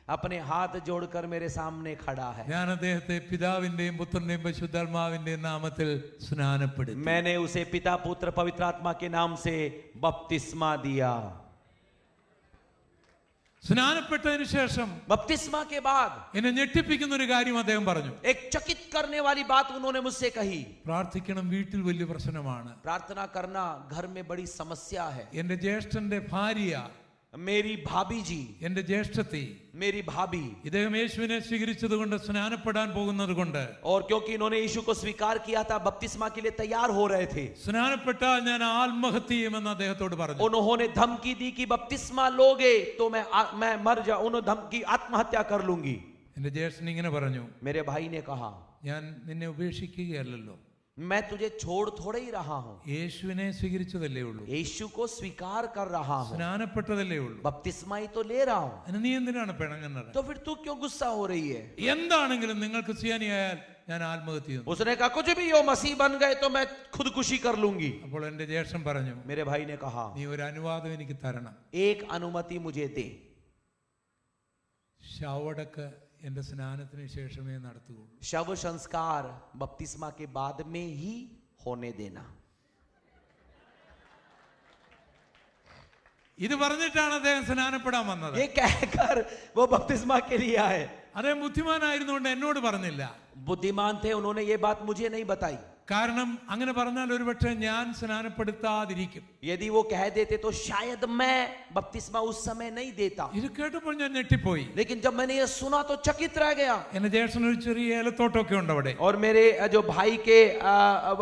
अपने हाथ जोड़कर मेरे सामने खड़ा है. ഞാൻ അദ്ദേഹത്തെ പിതാവിന്റെയും പുത്രന്റെയും പരിശുദ്ധാത്മാവിന്റെയും നാമത്തിൽ സ്നാനപ്പെടുത്തി. मैंने उसे पिता पुत्र पवित्र आत्मा के नाम से बपतिस्मा दिया. സ്നാനപ്പെട്ടതിനു ശേഷം बपतिस्मा के बाद എന്നെ ഞെട്ടിപ്പിക്കുന്ന ഒരു കാര്യം അദ്ദേഹം പറഞ്ഞു. एक चकित करने वाली बात उन्होंने मुझसे कही. പ്രാർത്ഥിക്കണം, വീട്ടിൽ വലിയ പ്രശ്നമാണ്. प्रार्थना करना घर में बड़ी समस्या है. എന്റെ ജ്യേഷ്ഠന്റെ ഭാര്യ, मेरी भाभी जी, എന്റെ ജ്യേഷ്ഠത്തി, मेरी भाभी, ഇദ്ദേഹം യേശുവിനെ സ്വീകരിച്ചത് കൊണ്ട് സ്നാനപ്പെടാൻ പോകുന്നത് കൊണ്ട് और क्योंकि इन्होंने यीशु को स्वीकार किया था, बपतिस्मा के लिए तैयार हो रहे थे. സ്നാനപ്പെട്ടാൽ ഞാൻ ആത്മഹത്യ ചെയ്യുമെന്ന് അദ്ദേഹത്തോട് പറഞ്ഞു. उन्होंने धमकी दी कि बपतिस्मा लोगे तो मैं मर जाऊं. उन्होंने धमकी, आत्महत्या कर लूंगी. എന്റെ ജ്യേഷ്ഠൻ ഇങ്ങനെ പറഞ്ഞു, मेरे भाई ने कहा, ഞാൻ നിന്നെ ഉപേക്ഷിക്കുകയല്ലോ, मैं तुझे छोड़ थोड़े ही रहा हूं. യേശുവിനെ സ്വീകരിച്ചതല്ലേ ഉള്ളൂ, यीशु को स्वीकार कर रहा हूं, സ്നാനപ്പെട്ടതല്ലേ ഉള്ളൂ, बपतिस्मा ही तो ले रहा हूं. അതിന് നീ എന്തിനാണ് പിണങ്ങുന്നത്? तो फिर तू क्यों गुस्सा हो रही है? എന്താണെങ്കിലും നിങ്ങൾ ക്രിസ്ത്യാനിയായാൽ ഞാൻ ആത്മഹത്യ ചെയ്യുന്നു. उसने कहा, कुछ भी हो, मसीह बन गए तो मैं खुदकुशी कर लूंगी. അപ്പോൾ എന്റെ ജ്യേഷ്ഠൻ പറഞ്ഞു, मेरे भाई ने कहा, നീ ഒരു അനുവാദം എനിക്ക് തരണം. एक अनुमति मुझे दे. ശവടക്ക് എന്റെ സ്നാനത്തിന് ശേഷമേ നടത്തുകയുള്ളൂ. शव संस्कार बपतिस्मा के बाद में ही होने देना. ഇത് പറഞ്ഞിട്ടാണ് അദ്ദേഹം സ്നാനപ്പെടാൻ വന്നത്. ये कहकर वो बपतिस्मा के लिए आए. അദ്ദേഹം ബുദ്ധിമാനായിരുന്നുകൊണ്ട് എന്നോട് പറഞ്ഞില്ല. बुद्धिमान थे, उन्होंने ये बात मुझे नहीं बताई. കാരണം അങ്ങനെ പറഞ്ഞാൽ ഒരുപക്ഷെ ഞാൻ സ്നാനപ്പെടുത്താതിരിക്കും. यदि वो कह देते तो शायद मैं बपतिस्मा उस समय नहीं देता. ഇത് കേട്ടപ്പോൾ ഞാൻ ഞെട്ടിപ്പോയി. लेकिन जब मैंने ये सुना तो चकित रह गया. എന്റെ ജ്യേഷ്ഠന് ഒരു ചെറിയ ഏലത്തോട്ടമൊക്കെ ഉണ്ട് അവിടെ. और मेरे जो भाई के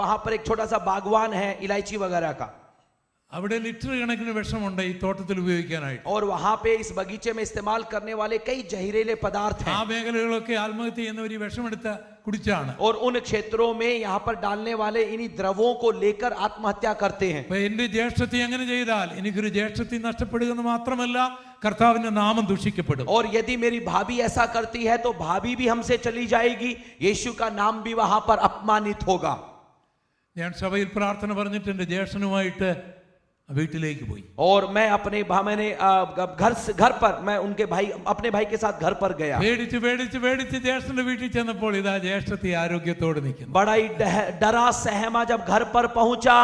वहां पर एक छोटा सा बागवान है इलायची वगैरह का. അവിടെ ലിറ്റർ കണക്കിന് വിഷമുണ്ട് ഈ തോട്ടത്തിൽ ഉപയോഗിക്കാനായിട്ട്. और वहां पे इस बगीचे में इस्तेमाल करने वाले कई जहरीले पदार्थ हैं. ആ മേഖലകളൊക്കെ ആത്മഹത്യ ചെയ്യുന്നവർ ഈ വിഷമെടുത്ത് കുടിച്ചാണ്. और उन क्षेत्रों में यहाँ पर डालने वाले इन्हीं द्रवों को लेकर आत्महत्या करते हैं. എന്റെ ജ്യേഷ്ഠത്തി അങ്ങനെ ചെയ്താൽ എനിക്കൊരു ജ്യേഷ്ഠത്തി നഷ്ടപ്പെടുക എന്ന് മാത്രമല്ല കർത്താവിന്റെ നാമം ദൂഷിക്കപ്പെടും. और यदि मेरी भाभी ऐसा करती है तो भाभी भी हमसे चली जाएगी, यीशु का नाम भी वहां पर अपमानित होगा. ഞാൻ സഭയിൽ പ്രാർത്ഥന പറഞ്ഞിട്ട് എന്റെ ജ്യേഷ്ഠനുമായിട്ട് വീട്ടിലേക്ക് പോയി. और मैं मैंने घर पर मैं उनके भाई अपने भाई के साथ घर पर गया. പേടിച്ച് ജ്യേഷ്ഠന്റെ വീട്ടിൽ ചെന്നപ്പോൾ ഇതാ ജ്യേഷ്ഠത്തി ആരോഗ്യത്തോടെ നിൽക്കുന്നു. बड़ा ही डरा सहमा जब घर पर पहुंचा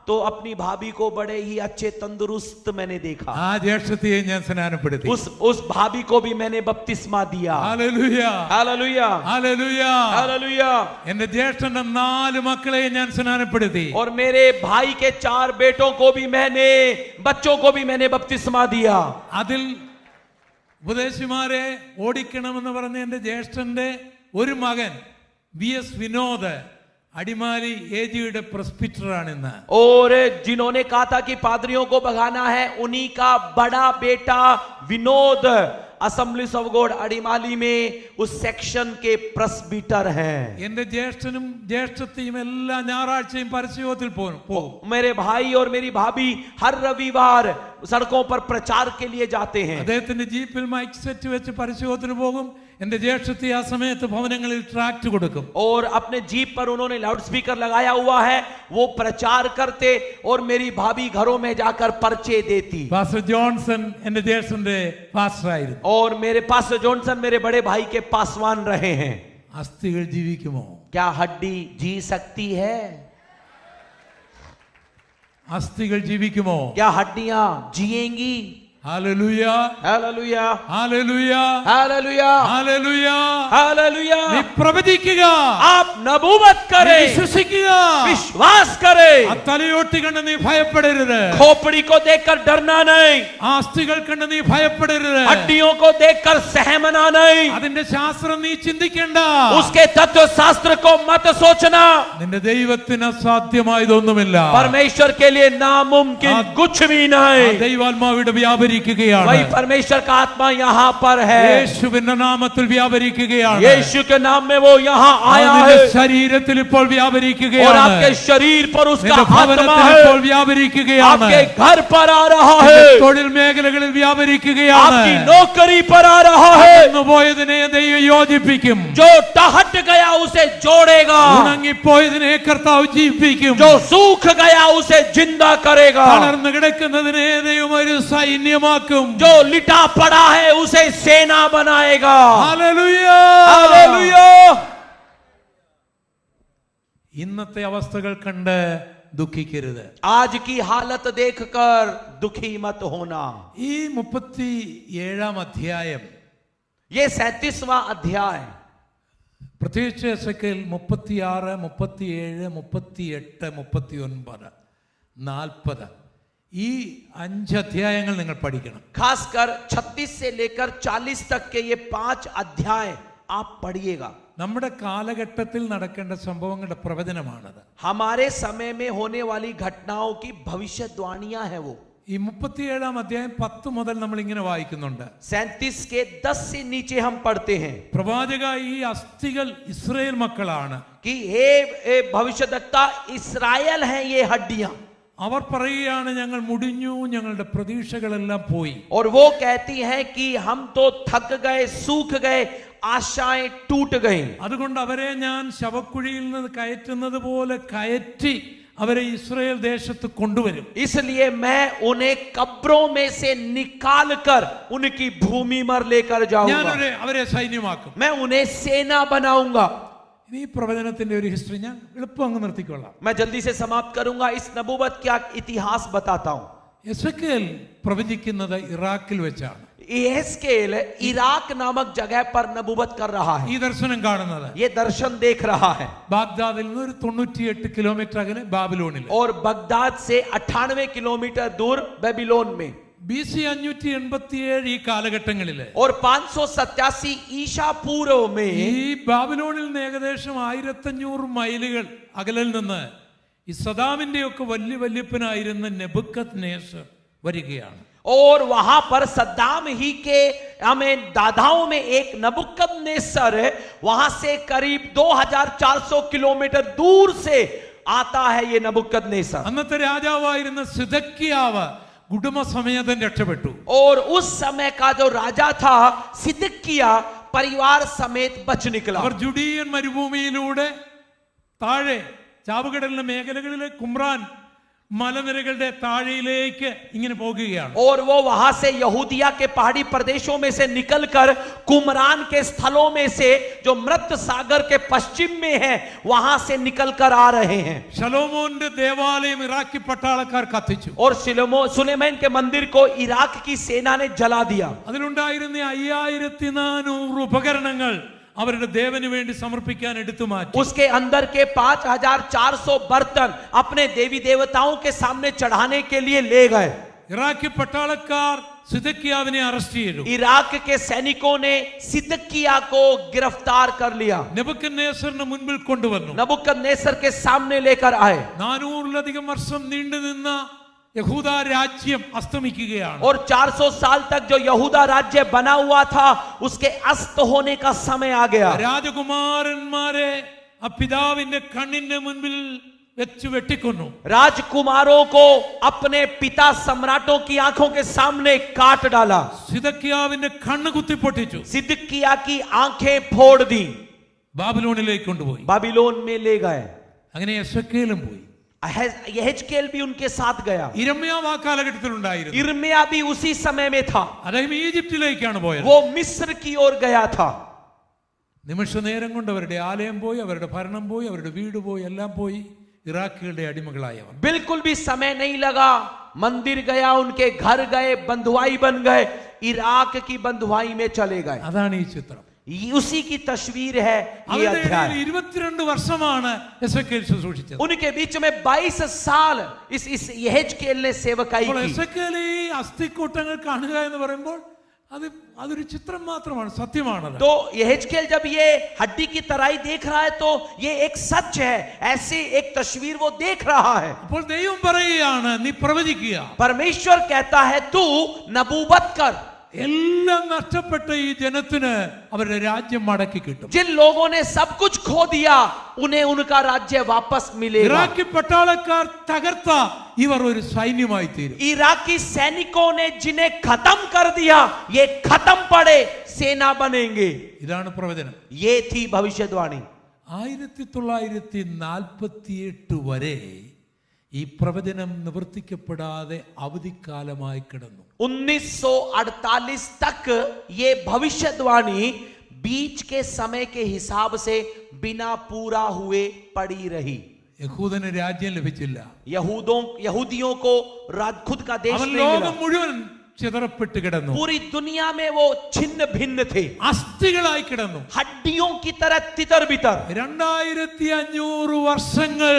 तो अपनी भाभी को बड़े ही अच्छे तंदुरुस्त मैंने देखा. ആ ജ്യേഷ്ഠത്തിയെ ഞാൻ സ്നാനപ്പെടുത്തി. उस भाभी को भी मैंने बपतिस्मा दिया. ഹല്ലേലൂയ हालेलुया ഹല്ലേലൂയ हालेलुया. എന്റെ ജ്യേഷ്ഠന്റെ 4 മക്കളെ ഞാൻ സ്നാനപ്പെടുത്തി. और मेरे भाई के 4 बेटों को भी मैंने बच्चों को भी मैंने बपतिस्मा दिया. അതിൽ ഉപദേശിമാരെ ഓടിക്കണമെന്ന് പറഞ്ഞ എന്റെ ജ്യേഷ്ഠന്റെ ഒരു മകൻ VS വിനോദ് അടിമാലി AGയുടെ പ്രസ്പിറ്ററാണിന്ന്. और जिन्होंने कहा था कि पादरियों को भगाना है उन्हीं का बड़ा बेटा विनोद असेंबलीज ऑफ गॉड अडिमाली में उस सेक्शन के प्रेस्बिटर हैं. എന്റെ ജ്യേഷ്ഠനും ജ്യേഷ്ഠത്തിയും എല്ലാ ഞായറാഴ്ചയും പരസ്യത്തിൽ പോകും. मेरे भाई और मेरी भाभी हर रविवार सड़कों पर प्रचार के लिए जाते हैं. അദ്ദേഹത്തിന്റെ ജീപ്പിൽ മൈക്ക് സെറ്റ് വെച്ച് പരസ്യത്തിന് പോകും. എന്റെ ജ്യേഷ്ഠത്തി ആ സമയത്ത് ഭവനങ്ങളിൽ ട്രാക്ട് കൊടുക്കും. और अपने जीप पर उन्होंने लाउड स्पीकर लगाया हुआ है, वो प्रचार करते और मेरी भाभी घरों में जाकर पर्चे देती. പാസ്റ്റർ ജോൺസൺ എന്റെ ജ്യേഷ്ഠന്റെ പാസ്റ്ററായിരുന്നു. और मेरे पास जॉनसन मेरे बड़े भाई के पासवान रहे हैं. അസ്ഥികൾ ജീവിക്കുമോ? क्या हड्डी जी सकती है? അസ്ഥികൾ ജീവിക്കുമോ? क्या हड्डियां जिएंगी? ഹല്ലേലൂയ हालेलुया ഹല്ലേലൂയ हालेलुया ഹല്ലേലൂയ. हालेलुया. നീ പ്രവചിക്കുക, आप नबूवत करें, വിശ്വസിക്കുക, विश्वास करें. ആ തലയോട്ടി കണ്ട് നീ ഭയപ്പെടരുത്. खोपड़ी को देखकर डरना नहीं, ആ അസ്ഥികൾ കണ്ട് നീ ഭയപ്പെടരുത്. हड्डियों को देखकर सहमना नहीं, അതിന്റെ ശാസ്ത്രം നീ ചിന്തിക്കണ്ട. उसके तत्व शास्त्र को मत सोचना. നിന്റെ ദൈവത്തിന് അസാധ്യമായതൊന്നുമില്ല. परमेश्वर के लिए नामुमकिन कुछ भी ആ नहीं. ദൈവാത്മാവിടെ വ്യാപരിക്കുകയാണ്. वही परमेश्वर का आत्मा यहाँ पर है. യേശുവിന്റെ നാമത്തിൽ വ്യാപരിക്കുകയാണ്. यीशु के नाम में वो यहाँ आया നിന്റെ है ശരീരത്തിൽ ഇപ്പോൾ और വ്യാപരിക്കുകയാണ്. आपके शरीर पर उसका നിന്റെ आत्मा ഭവനത്തിൽ है, ഇപ്പോൾ വ്യാപരിക്കുകയാണ്. आपके घर पर आ रहा നിന്റെ है, തൊഴിൽ മേഖലകളിൽ വ്യാപരിക്കുകയാണ്. आपकी नौकरी पर आ रहा है. പോയതിനെ ദൈവം യോജിപ്പിക്കും. जो टहट गया उसे जोड़ेगा, ഉണങ്ങിപ്പോയതിനെ കർത്താവ് ജീവിപ്പിക്കും. जो सूख गया उसे जिंदा करेगा, തളർന്നു കിടക്കുന്നതിനെ ദൈവം ഒരു സൈന്യമാക്കും. जो लिटा पड़ा है उसे सेना बनाएगा. ഹല്ലേലൂയ. हालेलुया. ഇന്നത്തെ അവസ്ഥകൾ കണ്ട് ദുഃഖിക്കരുത്. आज की हालत देखकर दुखी मत होना. ഈ 37 അധ്യായം ये 37वां अध्याय പ്രത്യേകിച്ച് എസെക്കിയേൽ 36, 37, 38, 39, 40 ഈ 5 അധ്യായങ്ങൾ നിങ്ങൾ പഠിക്കണം. खासकर 36 से लेकर 40 तक के ये 5 अध्याय आप पढ़िएगा. നമ്മുടെ കാലഘട്ടത്തിൽ നടക്കേണ്ട സംഭവങ്ങളുടെ പ്രവചനമാണത്. हमारे समय में होने वाली घटनाओं की भविष्यवाणियां है वो. ഈ 37 അധ്യായം 10 മുതൽ നമ്മൾ ഇങ്ങനെ വായിക്കുന്നുണ്ട്. 37 के 10 से नीचे हम पढ़ते हैं പ്രവാചക ഈ അസ്ഥികൾ ഇസ്രായേൽ മക്കളാണ്. कि हे भविष्यद्वक्ता इस्राएल हैं ये हड्डियां. അവർ പറയുകയാണ് ഞങ്ങൾ മുടിഞ്ഞു, ഞങ്ങളുടെ പ്രതീക്ഷകളെല്ലാം പോയി. और वो कहती हैं कि हम तो थक गए, सूख गए, आशाएं टूट गई. അതുകൊണ്ട് അവരെ ഞാൻ ശവക്കുഴിയിൽ നിന്ന് കയറ്റുന്നത് പോലെ കയറ്റി അവരെ ഇസ്രായേൽ ദേശത്ത് കൊണ്ടുവരും. इसलिए मैं उन्हें कब्रों में से निकाल कर उनकी भूमि पर लेकर जाऊंगा. അവരെ സൈന്യമാക്കും. मैं उन्हें सेना बनाऊंगा. ഈ പ്രവചനത്തിന്റെ ഒരു ഹിസ്റ്ററി ഞാൻ എളുപ്പം അങ്ങ് നിർത്തിക്കൊള്ളാം. मैं जल्दी से समाप्त करूंगा. इस नबूवत का इतिहास बताता हूं. എസെക്കിയേൽ പ്രവചിക്കുന്നത് ഇറാഖിൽ വെച്ചാണ്. यहेजकेल इराक नामक जगह पर नबूवत कर रहा है. ഈ ദർശനം കാണുന്നത് ये दर्शन देख रहा है. ബാഗ്ദാദിൽ നിന്ന് ഒരു 98 കിലോമീറ്റർ അകലെ ബാബിലോണിൽ. और बगदाद से 98 किलोमीटर दूर बेबीलोन में. BC 587 ഈ കാലഘട്ടങ്ങളിൽ और 587 ईशा पूर्व में ഈ ബാബിലോണിൽ നിന്ന് ഏകദേശം 1500 മൈലുകൾ അകലിൽ നിന്ന് ഈ സദാമിന്റെ ഒക്കെ വലിയ വല്യപ്പനായിരുന്ന നെബുക്കദ്നേസർ വരികയാണ്. और वहां पर सद्दाम ही के हमें दादाओं में एक नबुकदनेस्सर वहां से करीब 2400 किलोमीटर दूर से आता है ये नबुकदनेस्सर. അന്നത്തെ രാജാവായിരുന്ന സിദക്കിയാവ് കുടുംബസമേതം രക്ഷപ്പെട്ടു. और उस समय का जो राजा था सिदकिया परिवार समेत बच निकला. അവർ ജുഡിയൻ മരുഭൂമിയിലൂടെ താഴെ ചാവുകടലിന്റെ മേഖലകളിലെ കുമ്രാൻ മലനിരകളുടെ താഴെയിലേക്ക് ഇങ്ങനെ പോകുകയാണ്. और वो वहां से यहूदिया के पहाड़ी प्रदेशों में से निकलकर कुमरान के स्थलों में से जो मृत सागर के पश्चिम में है वहां से निकलकर आ रहे हैं. ശലോമോന്റെ ദേവാലയം ഇറാഖി പട്ടാളക്കാർ കത്തിച്ചു. और सुलेमान के मंदिर को इराक की सेना ने जला दिया. അതിലുണ്ടായിരുന്ന 5400 ഉപകരണങ്ങൾ അവരുടെ ദേവന് വേണ്ടി സമർപ്പിക്കാൻ എടുത്തു മാറ്റി. उसके अंदर के 5400 बर्तन अपने देवी देवताओं के सामने चढ़ाने के लिए ले गए. ഇറാഖി പട്ടാളക്കാർ സിദക്കിയാവിനെ അറസ്റ്റ് ചെയ്തു. इराक के सैनिकों ने सिदकिया को गिरफ्तार कर लिया. നെബുക്കദ്നേസറിന്റെ മുൻപിൽ കൊണ്ടുവന്നു. नबुकदनेस्सर के सामने लेकर आए. 400-ലധികം വർഷം നീണ്ടുനിന്ന യഹൂദ രാജ്യം അസ്തമിക്കുകയാണ്. और 400 साल तक जो यहूदा राज्य बना हुआ था उसके अस्त होने का समय आ गया. രാജകുമാരന്മാരെ ആ പിതാവിന്റെ കണ്ണിന്റെ മുൻപിൽ വെച്ച് വെട്ടിക്കൊന്നു. राजकुमारों को अपने पिता सम्राटों की आंखों के सामने काट डाला. സിദക്കിയാവിന്റെ കണ്ണ് കുത്തിപ്പൊട്ടിച്ചു. सिदकिया की आंखें फोड़ दी. ബാബിലോണിലേക്ക് കൊണ്ടുപോയി. बाबिलोन में ले गए. അങ്ങനെ എസെക്കേലും പോയി. यहेजकेल भी उनके साथ गया. ഇരമ്യാവ് ആ കാലഘട്ടത്തിൽ ഉണ്ടായിരുന്നു. इर्मिया भी उसी समय में था. അദ്ദേഹം ഈജിപ്തിലേക്കാണ് പോയത്. वो मिस्र की ओर गया था. നിമിഷ നേരം കൊണ്ട് അവരുടെ ആലയം പോയി, അവരുടെ ഭരണം പോയി, അവരുടെ വീട് പോയി, എല്ലാം പോയി. ഇറാഖികളുടെ അടിമകളായവർ. बिल्कुल भी समय नहीं लगा. मंदिर गया, उनके घर गए, बंधुआई बन गए, इराक की बंधुआई में चले गए. അതാണ് ഈ ചിത്രം. उसी की तस्वीर है ये അവരുടെ अध्याय. ഇടയിൽ 22 വർഷമാണ് എസെക്കേൽ ശുശ്രൂഷിച്ചത്. उनके बीच में 22 साल इस यहेजकेल ने सेवकाई അപ്പോൾ की. എസെക്കേൽ ഈ അസ്ഥിക്കൂട്ടങ്ങൾ കാണുക എന്ന് പറയുമ്പോൾ അതൊരു ചിത്രം മാത്രമാണ്, സത്യമാണത്. तो यहेजकेल जब ये हड्डी की तराई देख रहा है तो ये एक सच है. ऐसी एक तस्वीर वो देख रहा है. അപ്പോൾ ദൈവം പറയുകയാണ്, നീ പ്രവചിക്കുക. परमेश्वर कहता है तू नबूवत कर. എല്ലാം നഷ്ടപ്പെട്ട ഈ ജനത്തിന് അവരുടെ രാജ്യം മടക്കി കിട്ടും. जिन लोगों ने सब कुछ खो दिया उन्हें उनका राज्य वापस मिलेगा. ഇറാഖി പട്ടാളക്കാർ തകർത്ത ഇവർ ഒരു സൈന്യമായി തീരും. इराकी सैनिकों ने जिन्हें खत्म कर दिया ये खत्म पड़े सेना बनेंगे. ഇതാണ് പ്രവചനം. ये थी भविष्यवाणी. 1948 വരെ ഈ പ്രവചനം നിവർത്തിക്കപ്പെടാതെ അവധിക്കാലമായി കിടന്നു. 1948 तक ये भविष्यवाणी बीच के समय के हिसाब से बिना पूरा हुए पड़ी रही. യഹൂദന് രാജ്യം ലഭിച്ചില്ല. यहूदियों को खुद का देश അവൻ नहीं ലോകം मिला. മുഴുവൻ ചിതറപ്പെട്ട് കിടന്നു. पूरी दुनिया में वो छिन्न भिन्न थे, അസ്ഥികളായി കിടന്നു. हड्डियों की तरह तितर बितर. 2500 വർഷങ്ങൾ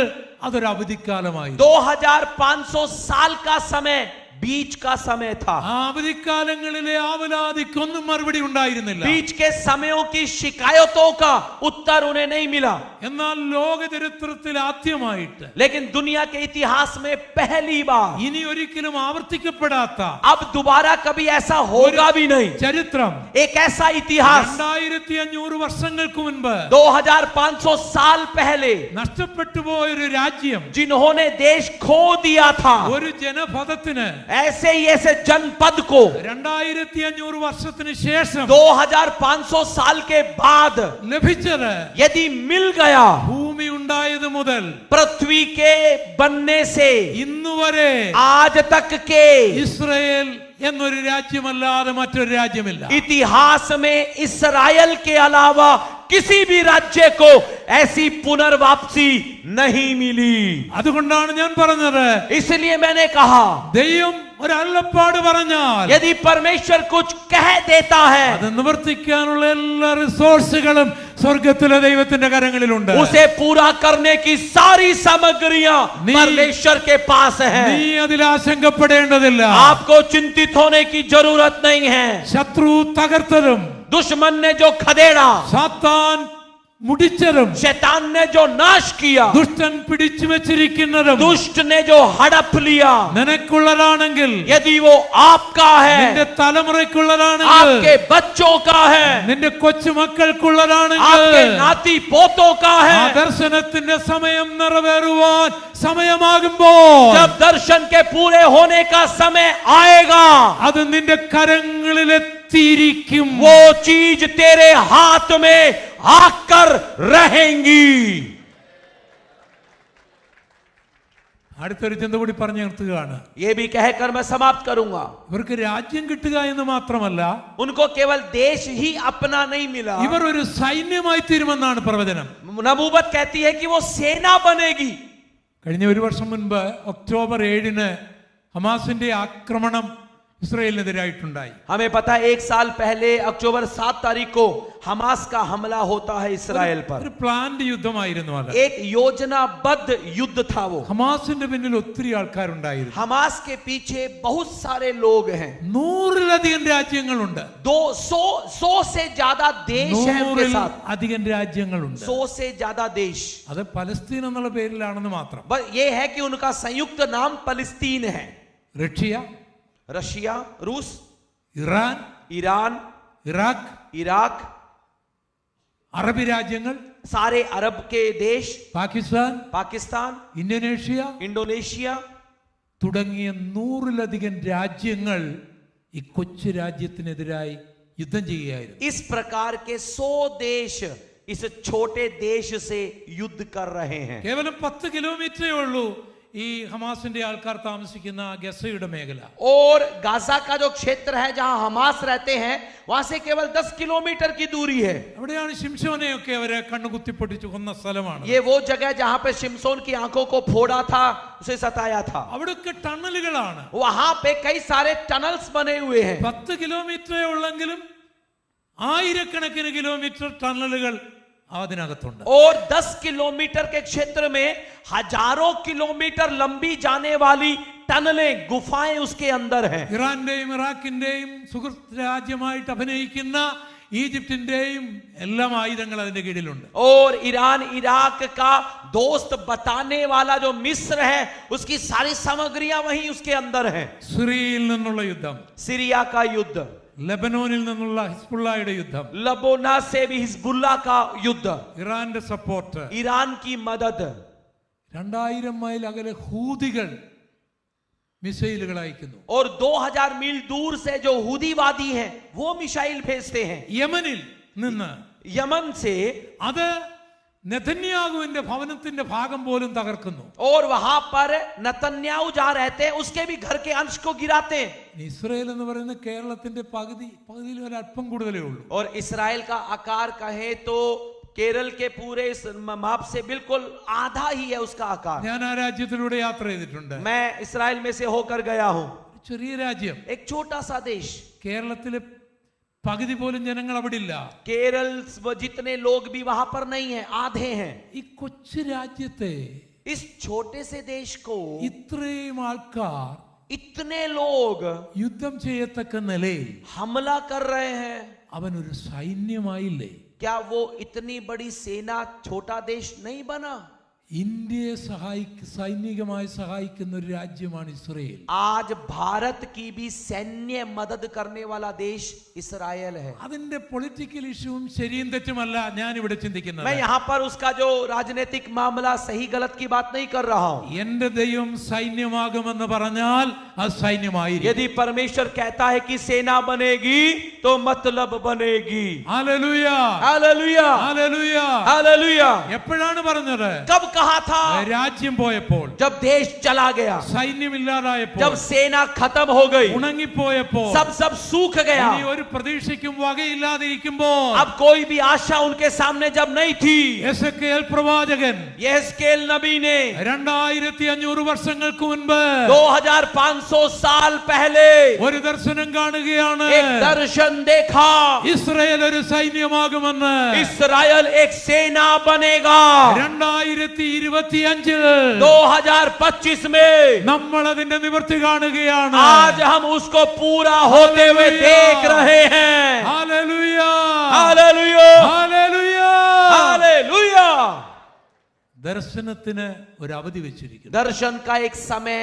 അതൊരു അവധിക്കാലമായി. 2500 साल का समय बीच का समय था. ആ അവധിക്കാലങ്ങളിലെ ആവലാതിക്കൊന്നും മറുപടി ഉണ്ടായിരുന്നില്ല. बीच के समयों की शिकायतों का उत्तर उन्हें नहीं मिला. എന്നാൽ ലോക ചരിത്രത്തിൽ ആദ്യമായിട്ട്, लेकिन दुनिया के इतिहास में पहली बार, ഇനി ഒരിക്കലും ആവർത്തിക്കപ്പെടാത്ത अब दोबारा कभी ऐसा होगा भी नहीं, ചരിത്രം, एक ऐसा इतिहास 2500 വർഷങ്ങൾക്ക് മുൻപ് 2500 साल पहले നഷ്ടപ്പെട്ടു പോയൊരു രാജ്യം, जिन्होंने देश खो दिया था, ഒരു ജനപദത്തിന് ऐसे ही ऐसे जनपद को 2500 വർഷത്തിന് ശേഷം 2500 साल के बाद ലഭിച്ചത്, यदि मिल गया, ഭൂമി ഉണ്ടായത് മുതൽ पृथ्वी के बनने से ഇന്നുവരെ आज तक के ഇസ്രായേൽ എന്നൊരു രാജ്യമല്ലാതെ മറ്റൊരു രാജ്യമില്ല. इतिहास में इस्राएल के अलावा किसी भी राज्य को ऐसी पुनर्वापसी नहीं मिली। അതുകൊണ്ടാണ് ഞാൻ പറഞ്ഞത്, इसलिए मैंने कहा ദൈവം ഒരു അരുളപ്പാട് പറഞ്ഞാൽ यदि परमेश्वर कुछ कह देता है അത് നിവർത്തിക്കാനുള്ള എല്ലാ റിസോഴ്സുകളും സ്വർഗ്ഗത്തിലെ ദൈവത്തിന്റെ കരങ്ങളിലുണ്ട്. उसे पूरा करने की सारी सामग्रियां परमेश्वर के पास है। നീ അതിൽ ആശങ്കപ്പെടേണ്ടതില്ല. आपको चिंतित होने की जरूरत नहीं है। ശത്രു തകർത്തതും दुश्मन ने जो खदेड़ा, സാത്താൻ മുടിച്ചതും शैतान ने जो नाश किया, ദുഷ്ടൻ പിടിച്ചു വെച്ചിരിക്കുന്നതും दुष्ट ने जो हड़प लिया, നിനക്കുള്ളതാണെങ്കിൽ, यदि वो आपका है, നിന്റെ തലമുറയ്ക്കുള്ളതാണെങ്കിൽ, आपके बच्चों का है, നിന്റെ കൊച്ചുമക്കൾക്കുള്ളതാണെങ്കിൽ, आपके नाती पोतों का ആ है, ദർശനത്തിന്റെ സമയം നിറവേറുവാൻ സമയമാകുമ്പോൾ जब दर्शन के पूरे होने का समय आएगा, അത് നിന്റെ കരങ്ങളിലെത്തിയിരിക്കും. वो चीज तेरे हाथ में आकर रहेंगी। അടുത്തൊരു ചിന്ത കൂടി പറഞ്ഞു നിർത്തുകയാണ്. ये भी कहकर मैं समाप्त करूंगा। ഇവർക്ക് രാജ്യം കിട്ടുക എന്ന് മാത്രമല്ല, उनको केवल देश ही अपना नहीं मिला, ഇവർ ഒരു സൈന്യമായി തീരുമെന്നാണ് പ്രവചനം. नबूवत कहती है कि वो सेना बनेगी। കഴിഞ്ഞ ഒരു വർഷം മുൻപ് ഒക്ടോബർ 7-ന് ഹമാസിന്റെ ആക്രമണം ഇസ്രായേലിനെതിരായിട്ടുണ്ടായി. हमें पता है 1 साल पहले अक्टूबर 7 तारीख को हमास का हमला होता है इसराइल पर। ഒരു പ്ലാൻഡ് യുദ്ധമായിരുന്നു അത്. एक योजनाबद्ध युद्ध था वो। ഹമാസിന്റെ പിന്നിൽ ഒത്തിരി ആൾക്കാരുണ്ടായിരുന്നു. हमास के पीछे बहुत सारे लोग हैं। 100-ലധികം രാജ്യങ്ങളുണ്ട്. 100 से ज्यादा देश हैं उनके साथ। 100-അധികം രാജ്യങ്ങളുണ്ട്. 100 से ज्यादा देश। അത് പലസ്തീൻ എന്നുള്ള പേരിലാണെന്ന് മാത്രം. बस ये है कि उनका संयुक्त नाम फलस्तीन है। റഷ്യ, रशिया, रूस, ഇറാൻ, ईरान, ഇറാഖ്, इराक, അറബി രാജ്യങ്ങൾ, सारे अरब के देश, പാകിസ്ഥാൻ, पाकिस्तान, ഇന്തോനേഷ്യ इंडोनेशिया തുടങ്ങിയ 100-ലധികം രാജ്യങ്ങൾ ഈ കൊച്ചു രാജ്യത്തിനെതിരായി യുദ്ധം ചെയ്യുകയായിരുന്നു. इस प्रकार के 100 देश इस छोटे देश से युद्ध कर रहे हैं। കേവലം 10 കിലോമീറ്ററേ ഉള്ളൂ ഈ ഹമാസിന്റെ ആൾക്കാർ താമസിക്കുന്ന ഗസയുടെ മേഖല. और गाजा का जो क्षेत्र है जहां हमास रहते हैं, वहां से केवल 10 किलोमीटर की दूरी है। അവിടെയാണ് ശിംശോനെയൊക്കെ അവരെ കണ്ണുകുത്തി പൊട്ടിച്ചു കൊന്ന സ്ഥലമാണ്. ये वो जगह जहां पे शिमशोन की आंखों को फोड़ा था, उसे सताया था। അവിടെയൊക്കെ ടണലുകളാണ്. वहां पे कई सारे टनल्स बने हुए हैं। 10 കിലോമീറ്ററേ ഉള്ളെങ്കിലും ആയിരക്കണക്കിന് കിലോമീറ്റർ ടണലുകൾ അതിനകത്തുണ്ട്. और 10 किलोमीटर के क्षेत्र में हजारों किलोमीटर लंबी जाने वाली टनलें, गुफाएं उसके अंदर हैं। ഇറാന്റെയും ഇറാഖിന്റെയും സുഹൃത്ത് രാജ്യമായിട്ട് അഭിനയിക്കുന്ന ഈജിപ്തിന്റെയും എല്ലാം ആയുധങ്ങൾ അതിന്റെ കീഴിലുണ്ട്. और ईरान इराक का दोस्त बताने वाला जो मिस्र है, उसकी सारी सामग्रियां वहीं उसके अंदर हैं। സിറിയയിൽ നിന്നുള്ള യുദ്ധം, सीरिया का युद्ध, ലെബനോനിൽ നിന്നുള്ള ഹിസ്ബുള്ളയുടെ യുദ്ധം, लबोना से भी हिजबुल्ला का युद्ध, ഇറാന്റെ സപ്പോർട്ട്, ईरान की मदद, 2000 മൈൽ അകലെ ഹൂതികൾ മിസൈലുകൾ അയക്കുന്നു. और 2000 मील दूर से जो हुदीवादी हैं वो मिसाइल भेजते हैं। യമനിൽ നിന്ന് यमन से, അത് നെതന്യാഹുവിന്റെ ഭവനത്തിന്റെ ഭാഗം പോലും തകർക്കുന്നു. और वहां पर नतन्याहू जहां रहते हैं उसके भी घर के अंश को गिराते हैं। ഇസ്രായേൽ എന്ന് പറയുന്നത് കേരളത്തിന്റെ പകുതിയിൽ ഒരു അല്പം കൂടുതലേ ഉള്ളൂ. और इस्राएल का आकार कहे तो केरल के पूरे इस माप से बिल्कुल आधा ही है उसका आकार। ഞാൻ ആ രാജ്യത്തിലൂടെ യാത്ര ചെയ്തിട്ടുണ്ട്. मैं इस्राएल में से होकर गया हूं। ചെറിയ രാജ്യം, एक छोटा सा देश, കേരളത്തിലെ പകുതി പോലും ജനങ്ങൾ അവിടെ ഇല്ല. केरल जितने लोग भी वहां पर नहीं है, आधे हैं। ഈ കൊച്ചു രാജ്യത്തെ इस छोटे से देश को ഇത്രയും ആൾക്കാർ इतने लोग യുദ്ധം ചെയ്യത്തക്ക നിലയിൽ हमला कर रहे हैं। അവൻ ഒരു സൈന്യമായില്ലേ? क्या वो इतनी बड़ी सेना छोटा देश नहीं बना? ഇന്ത്യയെ സൈനികമായി സഹായിക്കുന്ന ഒരു രാജ്യമാണ് ഇസ്രായേൽ. आज भारत की भी सैन्य मदद करने वाला देश इस्राएल है। അതിന്റെ പൊളിറ്റിക്കൽ ഇഷ്യൂവും ശരിയും തെറ്റുമല്ല ഞാൻ ഇവിടെ ചിന്തിക്കുന്നത്. मैं यहाँ पर उसका जो राजनीतिक मामला सही गलत की बात नहीं कर रहा हूँ। എന്റെ ദൈവം സൈന്യമാകുമെന്ന് പറഞ്ഞാൽ അത് സൈന്യമായിരിക്കും. यदि परमेश्वर कहता है कि सेना बनेगी तो मतलब बनेगी। ഹല്ലേലൂയ, हालेलुया, ഹല്ലേലൂയ. हालेलुया। എപ്പോഴാണ് പറഞ്ഞത്? कब कहा था? രാജ്യം പോയപ്പോൾ, जब देश चला गया, സൈന്യമില്ലാതായപ്പോൾ, जब सेना खत्म हो गई, ഉണങ്ങിപ്പോയപ്പോൾ, सब सूख गया, ഇനി ഒരു പ്രതീക്ഷയ്ക്കും വകയില്ലാതിരിക്കുമ്പോൾ, अब कोई भी आशा उनके सामने जब नहीं थी, എസെക്കിയേൽ പ്രവാചകൻ यहेजकेल नबी ने 2500 വർഷങ്ങൾക്ക് മുൻപ് 2500 साल पहले ഒരു ദർശനം കാണുകയാണ്. एक दर्शन देखा, ഇസ്രായേൽ ഒരു സൈന്യമാകുമെന്ന്. इस्राएल एक सेना बनेगा। 2025 2025 में നമ്മൾ അതിന്റെ നിവൃത്തി കാണുകയാണ്. आज हम उसको पूरा होते हुए देख रहे हैं। ഹല്ലേലൂയ, हालेलुया, ഹല്ലേലൂയ. हालेलुया। ദർശനത്തിന് ഒരു അവധി വെച്ചിരിക്കുന്നു. दर्शन का एक समय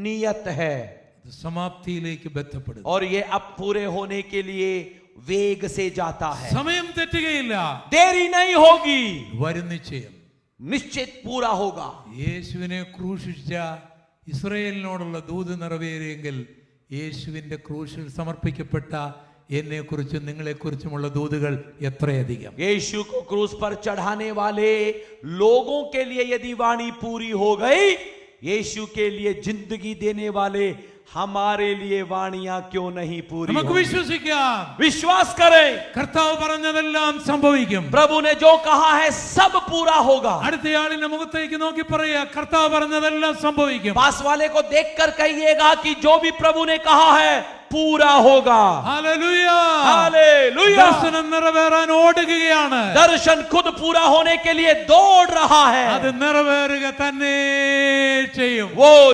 नियत है ഇത് സമാപ്തിയിലേക്ക് ബന്ധപ്പെടും. और ये अब पूरे होने के लिए वेग से जाता है। സമയം തെറ്റുകയില്ല, देरी नहीं होगी, വരും നിശ്ചയം. निश्चित पूरा होगा। യേശുവിനെ ക്രൂശിച്ച ഇസ്രായേലിനോടുള്ള ദൂത് നിറവേറിയെങ്കിൽ യേശുവിന്റെ ക്രൂശിൽ സമർപ്പിക്കപ്പെട്ട എന്നെക്കുറിച്ചും നിങ്ങളെക്കുറിച്ചുമുള്ള ദൂതുകൾ എത്രയധികം. यीशु को क्रूस पर चढ़ाने वाले लोगों के लिए यदि वाणी पूरी हो गई, यीशु के लिए जिंदगी देने वाले हमारे लिए वाणियां क्यों नहीं पूरी നമുക്ക് होंगी? വിശ്വസിക്കാം, विश्वास करें, കർത്താവ് പറഞ്ഞതെല്ലാം സംഭവിക്കും. प्रभु ने जो कहा है सब पूरा होगा। അടുത്തയാളിന്റെ മുഖത്തേക്ക് നോക്കി പറയുക, കർത്താവ് പറഞ്ഞതെല്ലാം സംഭവിക്കും. पास वाले को देखकर कहिएगा कि जो भी प्रभु ने कहा है पूरा होगा। Hallelujah, hallelujah. ദർശനം നിറവേറാൻ ഓടുകയാണ്. दर्शन खुद पूरा होने के लिए दौड़ रहा है, അത് നിറവേറുക തന്നെ ചെയ്യും. वो